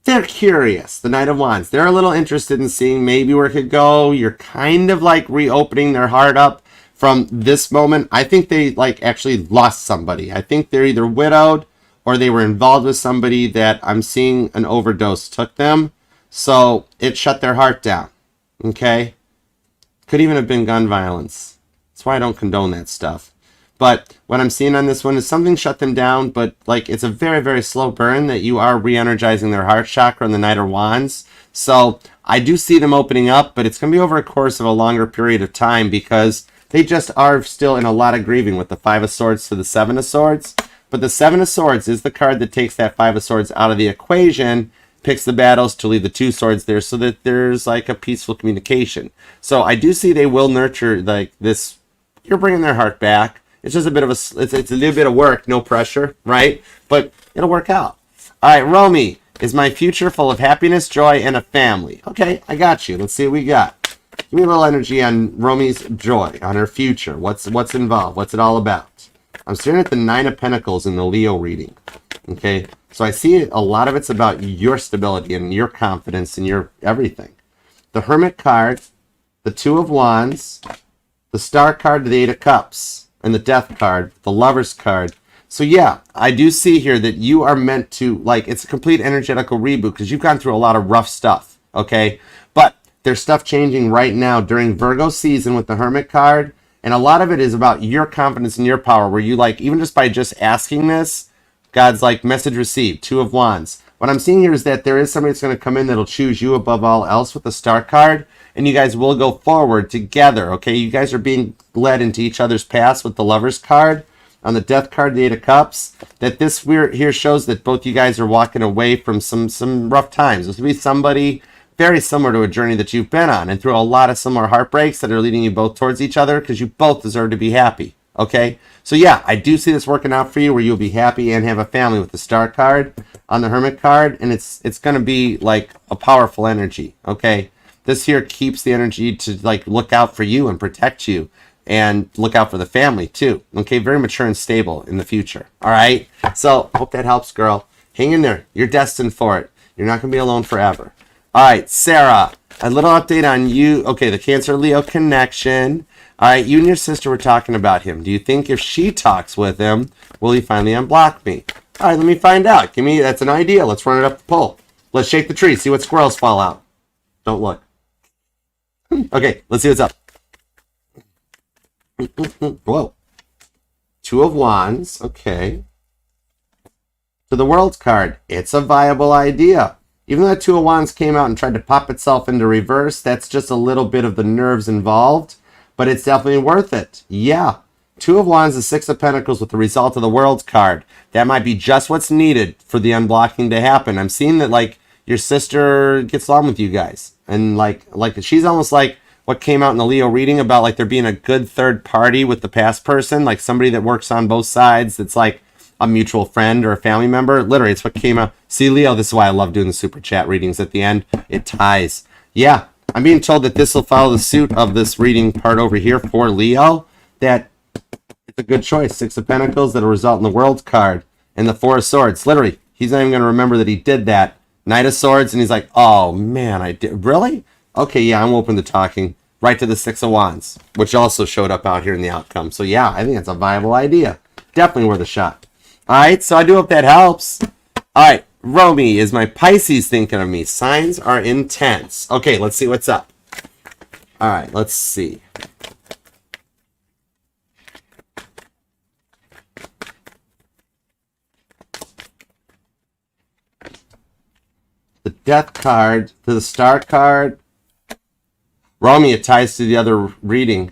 they're curious, the Knight of Wands. They're a little interested in seeing maybe where it could go. You're kind of like reopening their heart up from this moment. I think they like actually lost somebody. I think they're either widowed or they were involved with somebody that I'm seeing an overdose took them. So it shut their heart down. Okay? Could even have been gun violence. That's why I don't condone that stuff. But what I'm seeing on this one is something shut them down, but like it's a very, very slow burn that you are re-energizing their heart chakra on the Knight of Wands. So I do see them opening up, but it's going to be over a course of a longer period of time because they just are still in a lot of grieving with the Five of Swords to the Seven of Swords. But the Seven of Swords is the card that takes that Five of Swords out of the equation, picks the battles to leave the Two Swords there so that there's like a peaceful communication. So I do see they will nurture like this. You're bringing their heart back. It's just a bit of it's a little bit of work, no pressure, right? But it'll work out. All right, Romy, is my future full of happiness, joy, and a family? Okay, I got you. Let's see what we got. Give me a little energy on Romy's joy, on her future. What's involved? What's it all about? I'm staring at the Nine of Pentacles in the Leo reading. Okay, so I see a lot of it's about your stability and your confidence and your everything. The Hermit card, the Two of Wands, the Star card, the Eight of Cups, and the Death card, the Lovers card. So yeah, I do see here that you are meant to, like, it's a complete energetical reboot because you've gone through a lot of rough stuff, okay? But there's stuff changing right now during Virgo season with the Hermit card, and a lot of it is about your confidence and your power, where you, like, even just by just asking this, God's like, message received, Two of Wands. What I'm seeing here is that there is somebody that's going to come in that'll choose you above all else with the Star card, and you guys will go forward together, okay? You guys are being led into each other's paths with the Lovers card. On the Death card, the Eight of Cups, that this here shows that both you guys are walking away from some rough times. This will be somebody very similar to a journey that you've been on and through a lot of similar heartbreaks that are leading you both towards each other because you both deserve to be happy, okay? So yeah, I do see this working out for you where you'll be happy and have a family with the Star card on the Hermit card, and it's going to be like a powerful energy, okay? This here keeps the energy to like look out for you and protect you and look out for the family too. Okay, very mature and stable in the future. All right, so hope that helps, girl. Hang in there. You're destined for it. You're not going to be alone forever. All right, Sarah, a little update on you. Okay, the Cancer-Leo connection. All right, you and your sister were talking about him. Do you think if she talks with him, will he finally unblock me? All right, let me find out. That's an idea. Let's run it up the pole. Let's shake the tree, see what squirrels fall out. Don't look. Okay, let's see what's up. Whoa. Two of Wands. Okay. To the World's card. It's a viable idea. Even though the Two of Wands came out and tried to pop itself into reverse, that's just a little bit of the nerves involved. But it's definitely worth it. Yeah. Two of Wands, the Six of Pentacles with the result of the World's card. That might be just what's needed for the unblocking to happen. I'm seeing that, like, your sister gets along with you guys. And, like she's almost like what came out in the Leo reading about, like, there being a good third party with the past person. Like, somebody that works on both sides that's, like, a mutual friend or a family member. Literally, it's what came out. See, Leo, this is why I love doing the super chat readings at the end. It ties. Yeah, I'm being told that this will follow the suit of this reading part over here for Leo. That it's a good choice. Six of Pentacles that'll result in the World's card and the Four of Swords. Literally, he's not even going to remember that he did that. Knight of Swords, and he's like, oh man, I did, really? Okay, yeah, I'm open to talking. Right to the Six of Wands, which also showed up out here in the outcome. So yeah, I think it's a viable idea. Definitely worth a shot. All right, so I do hope that helps. All right, Romy, is my Pisces thinking of me? Signs are intense. Okay, let's see what's up. All right, let's see. The Death card to the Star card. Romy, it ties to the other reading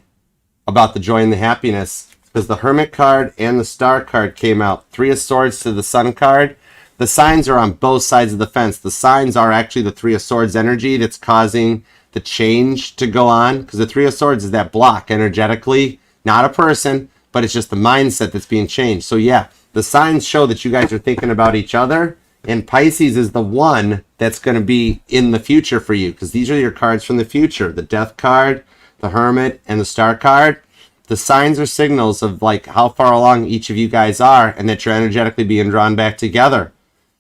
about the joy and the happiness, because the Hermit card and the Star card came out. Three of Swords to the Sun card. The signs are on both sides of the fence. The signs are actually the Three of Swords energy that's causing the change to go on, because the Three of Swords is that block energetically, not a person, but it's just the mindset that's being changed. So yeah, the signs show that you guys are thinking about each other, and Pisces is the one that's going to be in the future for you, because these are your cards from the future. The Death card, the Hermit, and the Star card. The signs are signals of like how far along each of you guys are, and that you're energetically being drawn back together.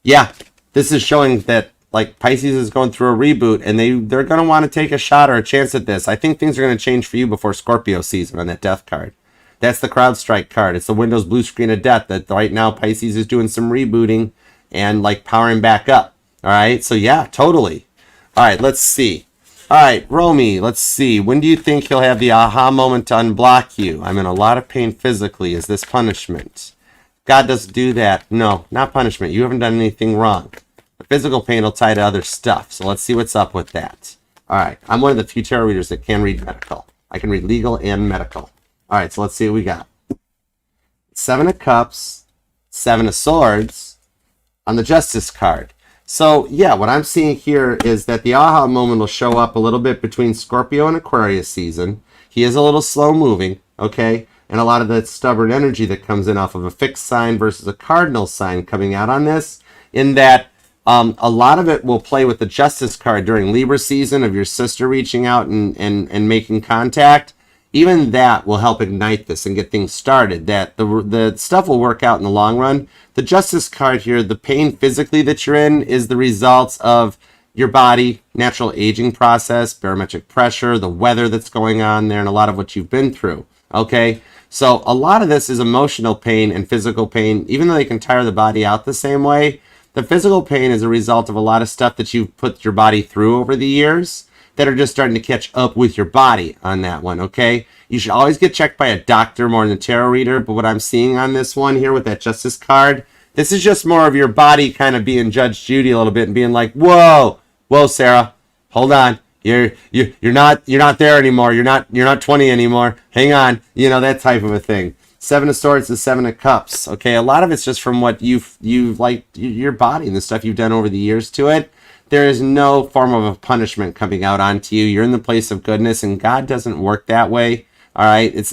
Yeah, this is showing that like Pisces is going through a reboot, and they're going to want to take a shot or a chance at this. I think things are going to change for you before Scorpio season on that Death card. That's the CrowdStrike card. It's the Windows blue screen of death that right now Pisces is doing some rebooting and like powering back up. All right, so yeah, totally. All right, let's see. All right, Romy, let's see. When do you think you'll have the aha moment to unblock you? I'm in a lot of pain physically. Is this punishment? God doesn't do that. No, not punishment. You haven't done anything wrong. The physical pain will tie to other stuff. So let's see what's up with that. All right, I'm one of the few tarot readers that can read medical. I can read legal and medical. All right, so let's see what we got. Seven of Cups, Seven of Swords on the Justice card. So yeah, what I'm seeing here is that the aha moment will show up a little bit between Scorpio and Aquarius season. He is a little slow moving, okay? And a lot of that stubborn energy that comes in off of a fixed sign versus a cardinal sign coming out on this, in that a lot of it will play with the Justice card during Libra season of your sister reaching out and making contact. Even that will help ignite this and get things started. That the stuff will work out in the long run. The Justice card here, the pain physically that you're in is the results of your body, natural aging process, barometric pressure, the weather that's going on there, and a lot of what you've been through. Okay? So a lot of this is emotional pain and physical pain, even though they can tire the body out the same way. The physical pain is a result of a lot of stuff that you've put your body through over the years that are just starting to catch up with your body on that one, okay? You should always get checked by a doctor more than a tarot reader, but what I'm seeing on this one here with that Justice card, this is just more of your body kind of being Judge Judy a little bit and being like, whoa, Sarah, hold on. You're not there anymore. You're not 20 anymore. Hang on. You know, that type of a thing. Seven of Swords to Seven of Cups. Okay, a lot of it's just from what you've like your body and the stuff you've done over the years to it. There is no form of a punishment coming out onto you. You're in the place of goodness, and God doesn't work that way. All right, it's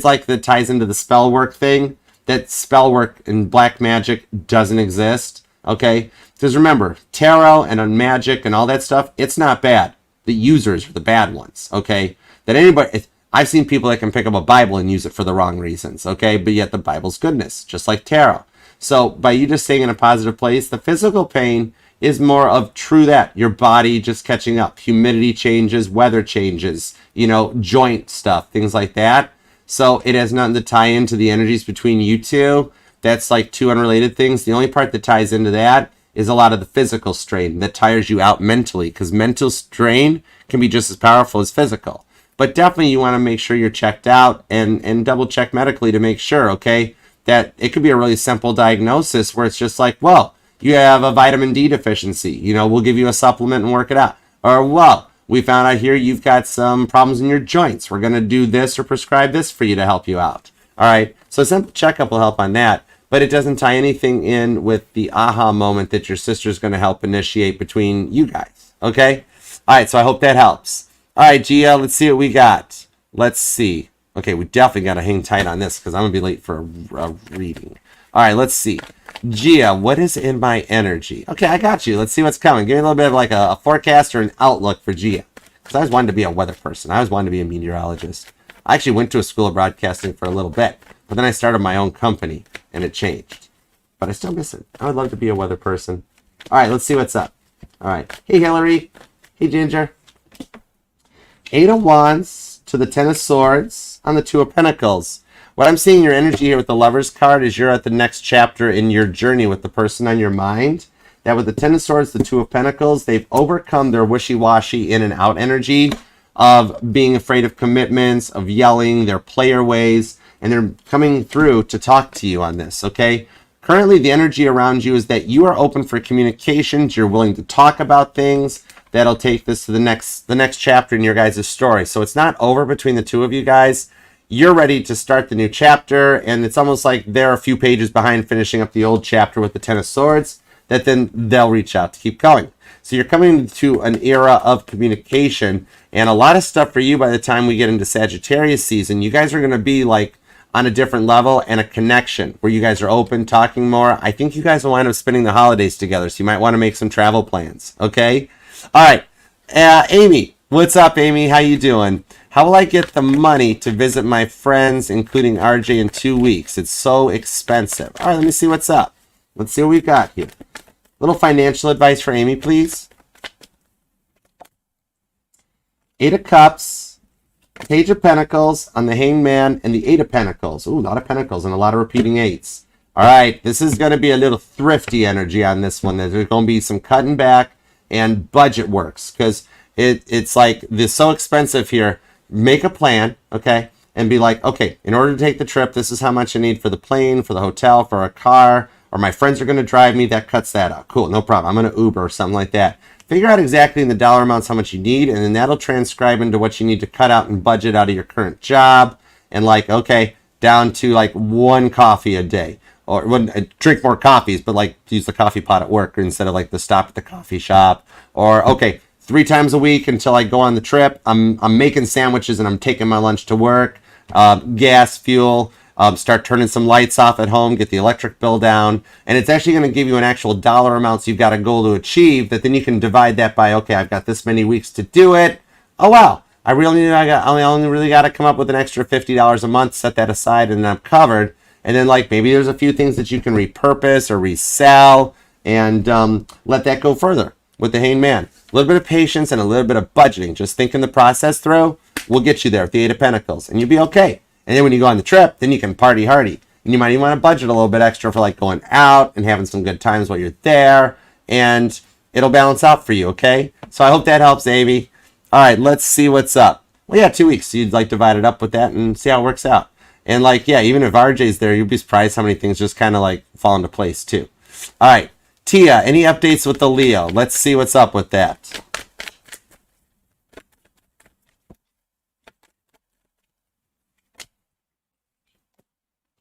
like that ties into the spell work thing. That spell work in black magic doesn't exist. Okay, because remember, tarot and magic and all that stuff, it's not bad. The users are the bad ones. Okay, that anybody. I've seen people that can pick up a Bible and use it for the wrong reasons. Okay, but yet the Bible's goodness, just like tarot. So by you just staying in a positive place, the physical pain is more of true that your body just catching up, humidity changes, weather changes, you know, joint stuff, things like that. So it has nothing to tie into the energies between you two. That's like two unrelated things. The only part that ties into that is a lot of the physical strain that tires you out mentally, because mental strain can be just as powerful as physical. But definitely you want to make sure you're checked out and double check medically to make sure, okay, that it could be a really simple diagnosis where it's just like, well, you have a vitamin D deficiency. You know, we'll give you a supplement and work it out. Or, well, we found out here you've got some problems in your joints. We're going to do this or prescribe this for you to help you out. All right. So a simple checkup will help on that. But it doesn't tie anything in with the aha moment that your sister's going to help initiate between you guys. Okay? All right. So I hope that helps. All right, Gia, let's see what we got. Let's see. Okay, we definitely got to hang tight on this because I'm going to be late for a reading. All right, let's see. Gia, what is in my energy? Okay, I got you. Let's see what's coming. Give me a little bit of like a forecast or an outlook for Gia. Because I always wanted to be a weather person. I always wanted to be a meteorologist. I actually went to a school of broadcasting for a little bit. But then I started my own company, and it changed. But I still miss it. I would love to be a weather person. All right, let's see what's up. All right. Hey, Hillary. Hey, Ginger. 8 of Wands to the 10 of Swords on the 2 of Pentacles. What I'm seeing your energy here with the Lovers card is you're at the next chapter in your journey with the person on your mind. That with the 10 of Swords, the 2 of Pentacles, they've overcome their wishy-washy in and out energy of being afraid of commitments, of yelling, their player ways, and they're coming through to talk to you on this, okay? Currently, the energy around you is that you are open for communications. You're willing to talk about things. That'll take this to the next chapter in your guys' story. So it's not over between the two of you guys. You're ready to start the new chapter, and it's almost like they're a few pages behind finishing up the old chapter with the 10 of Swords, that then they'll reach out to keep going. So you're coming to an era of communication, and a lot of stuff for you by the time we get into Sagittarius season. You guys are going to be like on a different level and a connection where you guys are open, talking more. I think you guys will wind up spending the holidays together, so you might want to make some travel plans, okay? All right, Amy, what's up, Amy? How you doing? How will I get the money to visit my friends, including RJ, in 2 weeks? It's so expensive. All right, let me see what's up. Let's see what we've got here. Little financial advice for Amy, please. 8 of Cups, Page of Pentacles on the Hangman, and the 8 of Pentacles. Ooh, a lot of Pentacles and a lot of repeating 8s. All right, this is going to be a little thrifty energy on this one. There's going to be some cutting back and budget works, because it's like, this is so expensive here. Make a plan, okay, and be like, okay, in order to take the trip, this is how much I need for the plane, for the hotel, for a car, or my friends are going to drive me. That cuts that out. Cool, no problem. I'm going to Uber or something like that. Figure out exactly in the dollar amounts how much you need, and then that'll transcribe into what you need to cut out and budget out of your current job, and like, okay, down to like 1 coffee a day. Or drink more coffees, but like use the coffee pot at work instead of like the stop at the coffee shop. Or okay, 3 times a week until I go on the trip, I'm making sandwiches and I'm taking my lunch to work. Gas, fuel, start turning some lights off at home, get the electric bill down, and it's actually going to give you an actual dollar amounts you've got a goal to achieve. That then you can divide that by, okay, I've got this many weeks to do it. Oh wow, I only really got to come up with an extra $50 a month, set that aside, and then I'm covered. And then, like, maybe there's a few things that you can repurpose or resell, and let that go further with the Hangman. A little bit of patience and a little bit of budgeting. Just thinking the process through will get you there with the 8 of Pentacles, and you'll be okay. And then when you go on the trip, then you can party hardy. And you might even want to budget a little bit extra for, like, going out and having some good times while you're there, and it'll balance out for you, okay? So I hope that helps, Amy. All right, let's see what's up. Well, yeah, 2 weeks. So you'd, like, divide it up with that and see how it works out. And like, yeah, even if RJ's there, you'll be surprised how many things just kind of like fall into place too. All right, Tia, any updates with the Leo? Let's see what's up with that.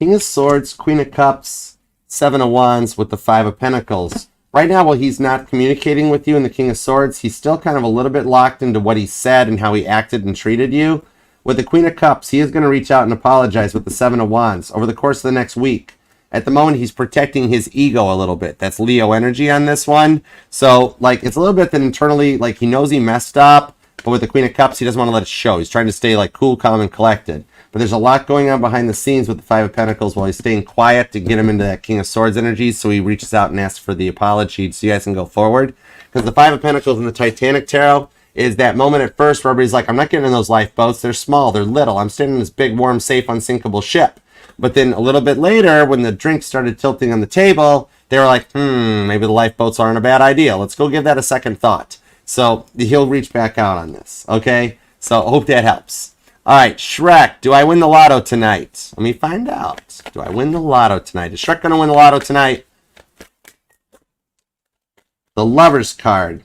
King of Swords, Queen of Cups, 7 of Wands with the 5 of Pentacles. Right now, while he's not communicating with you in the King of Swords, he's still kind of a little bit locked into what he said and how he acted and treated you. With the Queen of Cups, he is going to reach out and apologize with the 7 of Wands over the course of the next week. At the moment, he's protecting his ego a little bit. That's Leo energy on this one. So, like, it's a little bit that internally, like, he knows he messed up, but with the Queen of Cups, he doesn't want to let it show. He's trying to stay, like, cool, calm, and collected. But there's a lot going on behind the scenes with the 5 of Pentacles while he's staying quiet to get him into that King of Swords energy, so he reaches out and asks for the apology so you guys can go forward. Because the 5 of Pentacles in the Titanic Tarot is that moment at first where everybody's like, I'm not getting in those lifeboats. They're small. They're little. I'm staying in this big, warm, safe, unsinkable ship. But then a little bit later, when the drinks started tilting on the table, they were like, maybe the lifeboats aren't a bad idea. Let's go give that a second thought. So he'll reach back out on this. Okay? So I hope that helps. All right, Shrek, do I win the lotto tonight? Let me find out. Do I win the lotto tonight? Is Shrek going to win the lotto tonight? The Lovers card.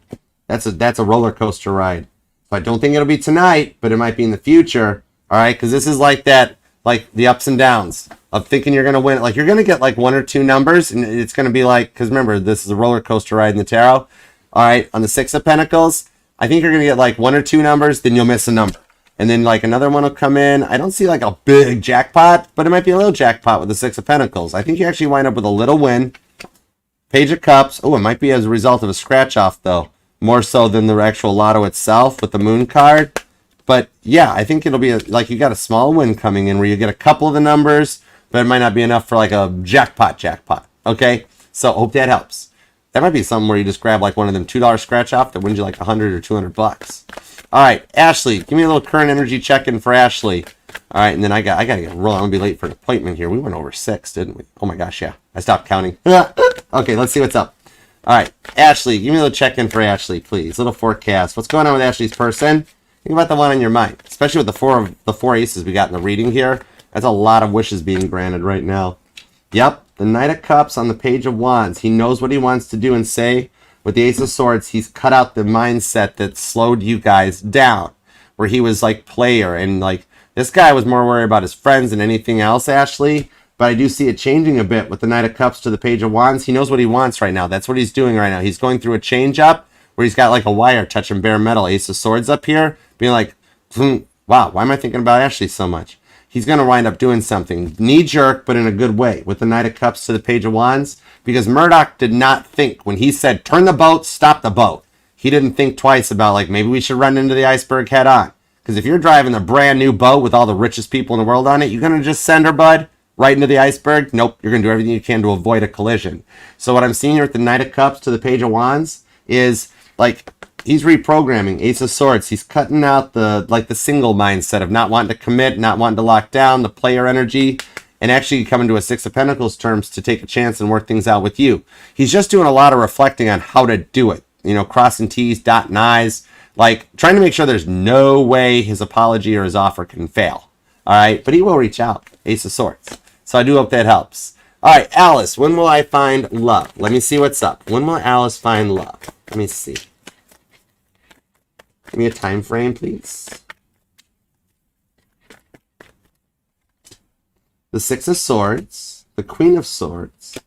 That's a roller coaster ride. So I don't think it'll be tonight, but it might be in the future. All right, because this is like that, like the ups and downs of thinking you're going to win. Like you're going to get like 1 or 2 numbers, and it's going to be like, because remember, this is a roller coaster ride in the tarot. All right, on the 6 of Pentacles, I think you're going to get like 1 or 2 numbers, then you'll miss a number. And then like another one will come in. I don't see like a big jackpot, but it might be a little jackpot with the 6 of Pentacles. I think you actually wind up with a little win. Page of Cups. Oh, it might be as a result of a scratch off though. More so than the actual lotto itself with the Moon card. But yeah, I think it'll be like you got a small win coming in where you get a couple of the numbers, but it might not be enough for like a jackpot. Okay? So hope that helps. That might be something where you just grab like one of them $2 scratch off that wins you like 100 or 200 bucks. All right, Ashley, give me a little current energy check-in for Ashley. All right, and then I gotta get rolling. I'm gonna be late for an appointment here. We went over 6, didn't we? Oh my gosh, yeah. I stopped counting. Okay, let's see what's up. All right, Ashley, give me a little check-in for Ashley, please. Little forecast. What's going on with Ashley's person? Think about the one on your mind, especially with the four aces we got in the reading here. That's a lot of wishes being granted right now. Yep, the Knight of Cups on the Page of Wands. He knows what he wants to do and say. With the Ace of Swords, he's cut out the mindset that slowed you guys down, where he was like player, and like this guy was more worried about his friends than anything else, Ashley. But I do see it changing a bit with the Knight of Cups to the Page of Wands. He knows what he wants right now. That's what he's doing right now. He's going through a change up where he's got like a wire touching bare metal. Ace of Swords up here, being like, wow, why am I thinking about Ashley so much? He's going to wind up doing something knee-jerk, but in a good way, with the Knight of Cups to the Page of Wands, because Murdoch did not think, when he said, turn the boat, stop the boat, he didn't think twice about, like, maybe we should run into the iceberg head on. Because if you're driving a brand new boat with all the richest people in the world on it, you're going to just send her, bud, right into the iceberg? Nope, you're going to do everything you can to avoid a collision. So what I'm seeing here with the Knight of Cups to the Page of Wands is, like, he's reprogramming. Ace of Swords. He's cutting out the single mindset of not wanting to commit, not wanting to lock down, the player energy, and actually coming to a Six of Pentacles terms to take a chance and work things out with you. He's just doing a lot of reflecting on how to do it. You know, crossing T's, dotting I's, like trying to make sure there's no way his apology or his offer can fail. All right, but he will reach out. Ace of Swords. So I do hope that helps. All right, Alice, when will I find love? Let me see what's up. When will Alice find love? Let me see. Give me a time frame, please. The Six of Swords, the Queen of Swords,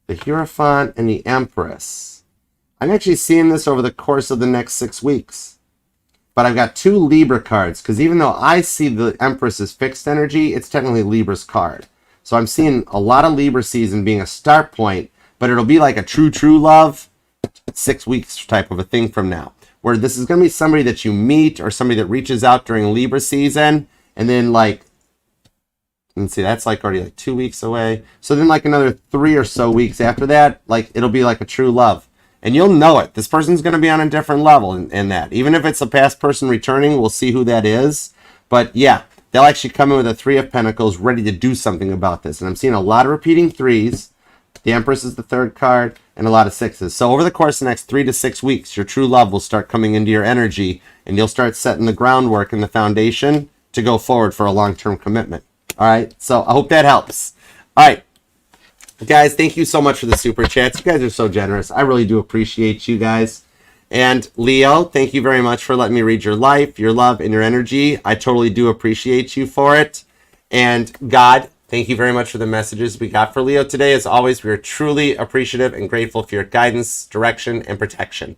the Hierophant, and the Empress. I'm actually seeing this over the course of the next 6 weeks. But I've got 2 Libra cards, because even though I see the Empress as fixed energy, it's technically Libra's card. So I'm seeing a lot of Libra season being a start point, but it'll be like a true love 6 weeks type of a thing from now, where this is going to be somebody that you meet or somebody that reaches out during Libra season, and then like, let's see, that's like already like 2 weeks away. So then like another 3 or so weeks after that, like it'll be like a true love. And you'll know it. This person's going to be on a different level in that. Even if it's a past person returning, we'll see who that is. But yeah, they'll actually come in with a 3 of Pentacles ready to do something about this. And I'm seeing a lot of repeating 3s. The Empress is the 3rd card, and a lot of 6s. So over the course of the next 3 to 6 weeks, your true love will start coming into your energy, and you'll start setting the groundwork and the foundation to go forward for a long-term commitment. All right, so I hope that helps. All right, guys, thank you so much for the super chats. You guys are so generous. I really do appreciate you guys. And Leo, thank you very much for letting me read your life, your love, and your energy. I totally do appreciate you for it. And God, thank you very much for the messages we got for Leo today. As always, we are truly appreciative and grateful for your guidance, direction, and protection.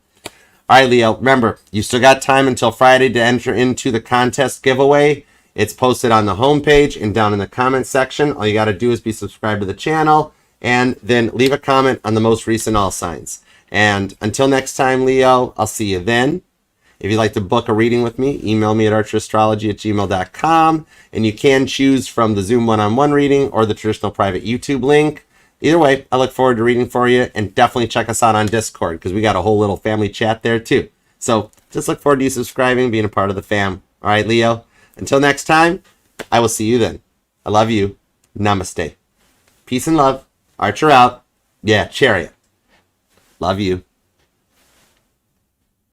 All right, Leo, remember, you still got time until Friday to enter into the contest giveaway. It's posted on the homepage and down in the comment section. All you got to do is be subscribed to the channel and then leave a comment on the most recent all signs. And until next time, Leo, I'll see you then. If you'd like to book a reading with me, email me at archerastrology@gmail.com. And you can choose from the Zoom one-on-one reading or the traditional private YouTube link. Either way, I look forward to reading for you. And definitely check us out on Discord, because we got a whole little family chat there too. So just look forward to you subscribing, being a part of the fam. All right, Leo. Until next time, I will see you then. I love you. Namaste. Peace and love. Archer out. Yeah, Chariot. Love you.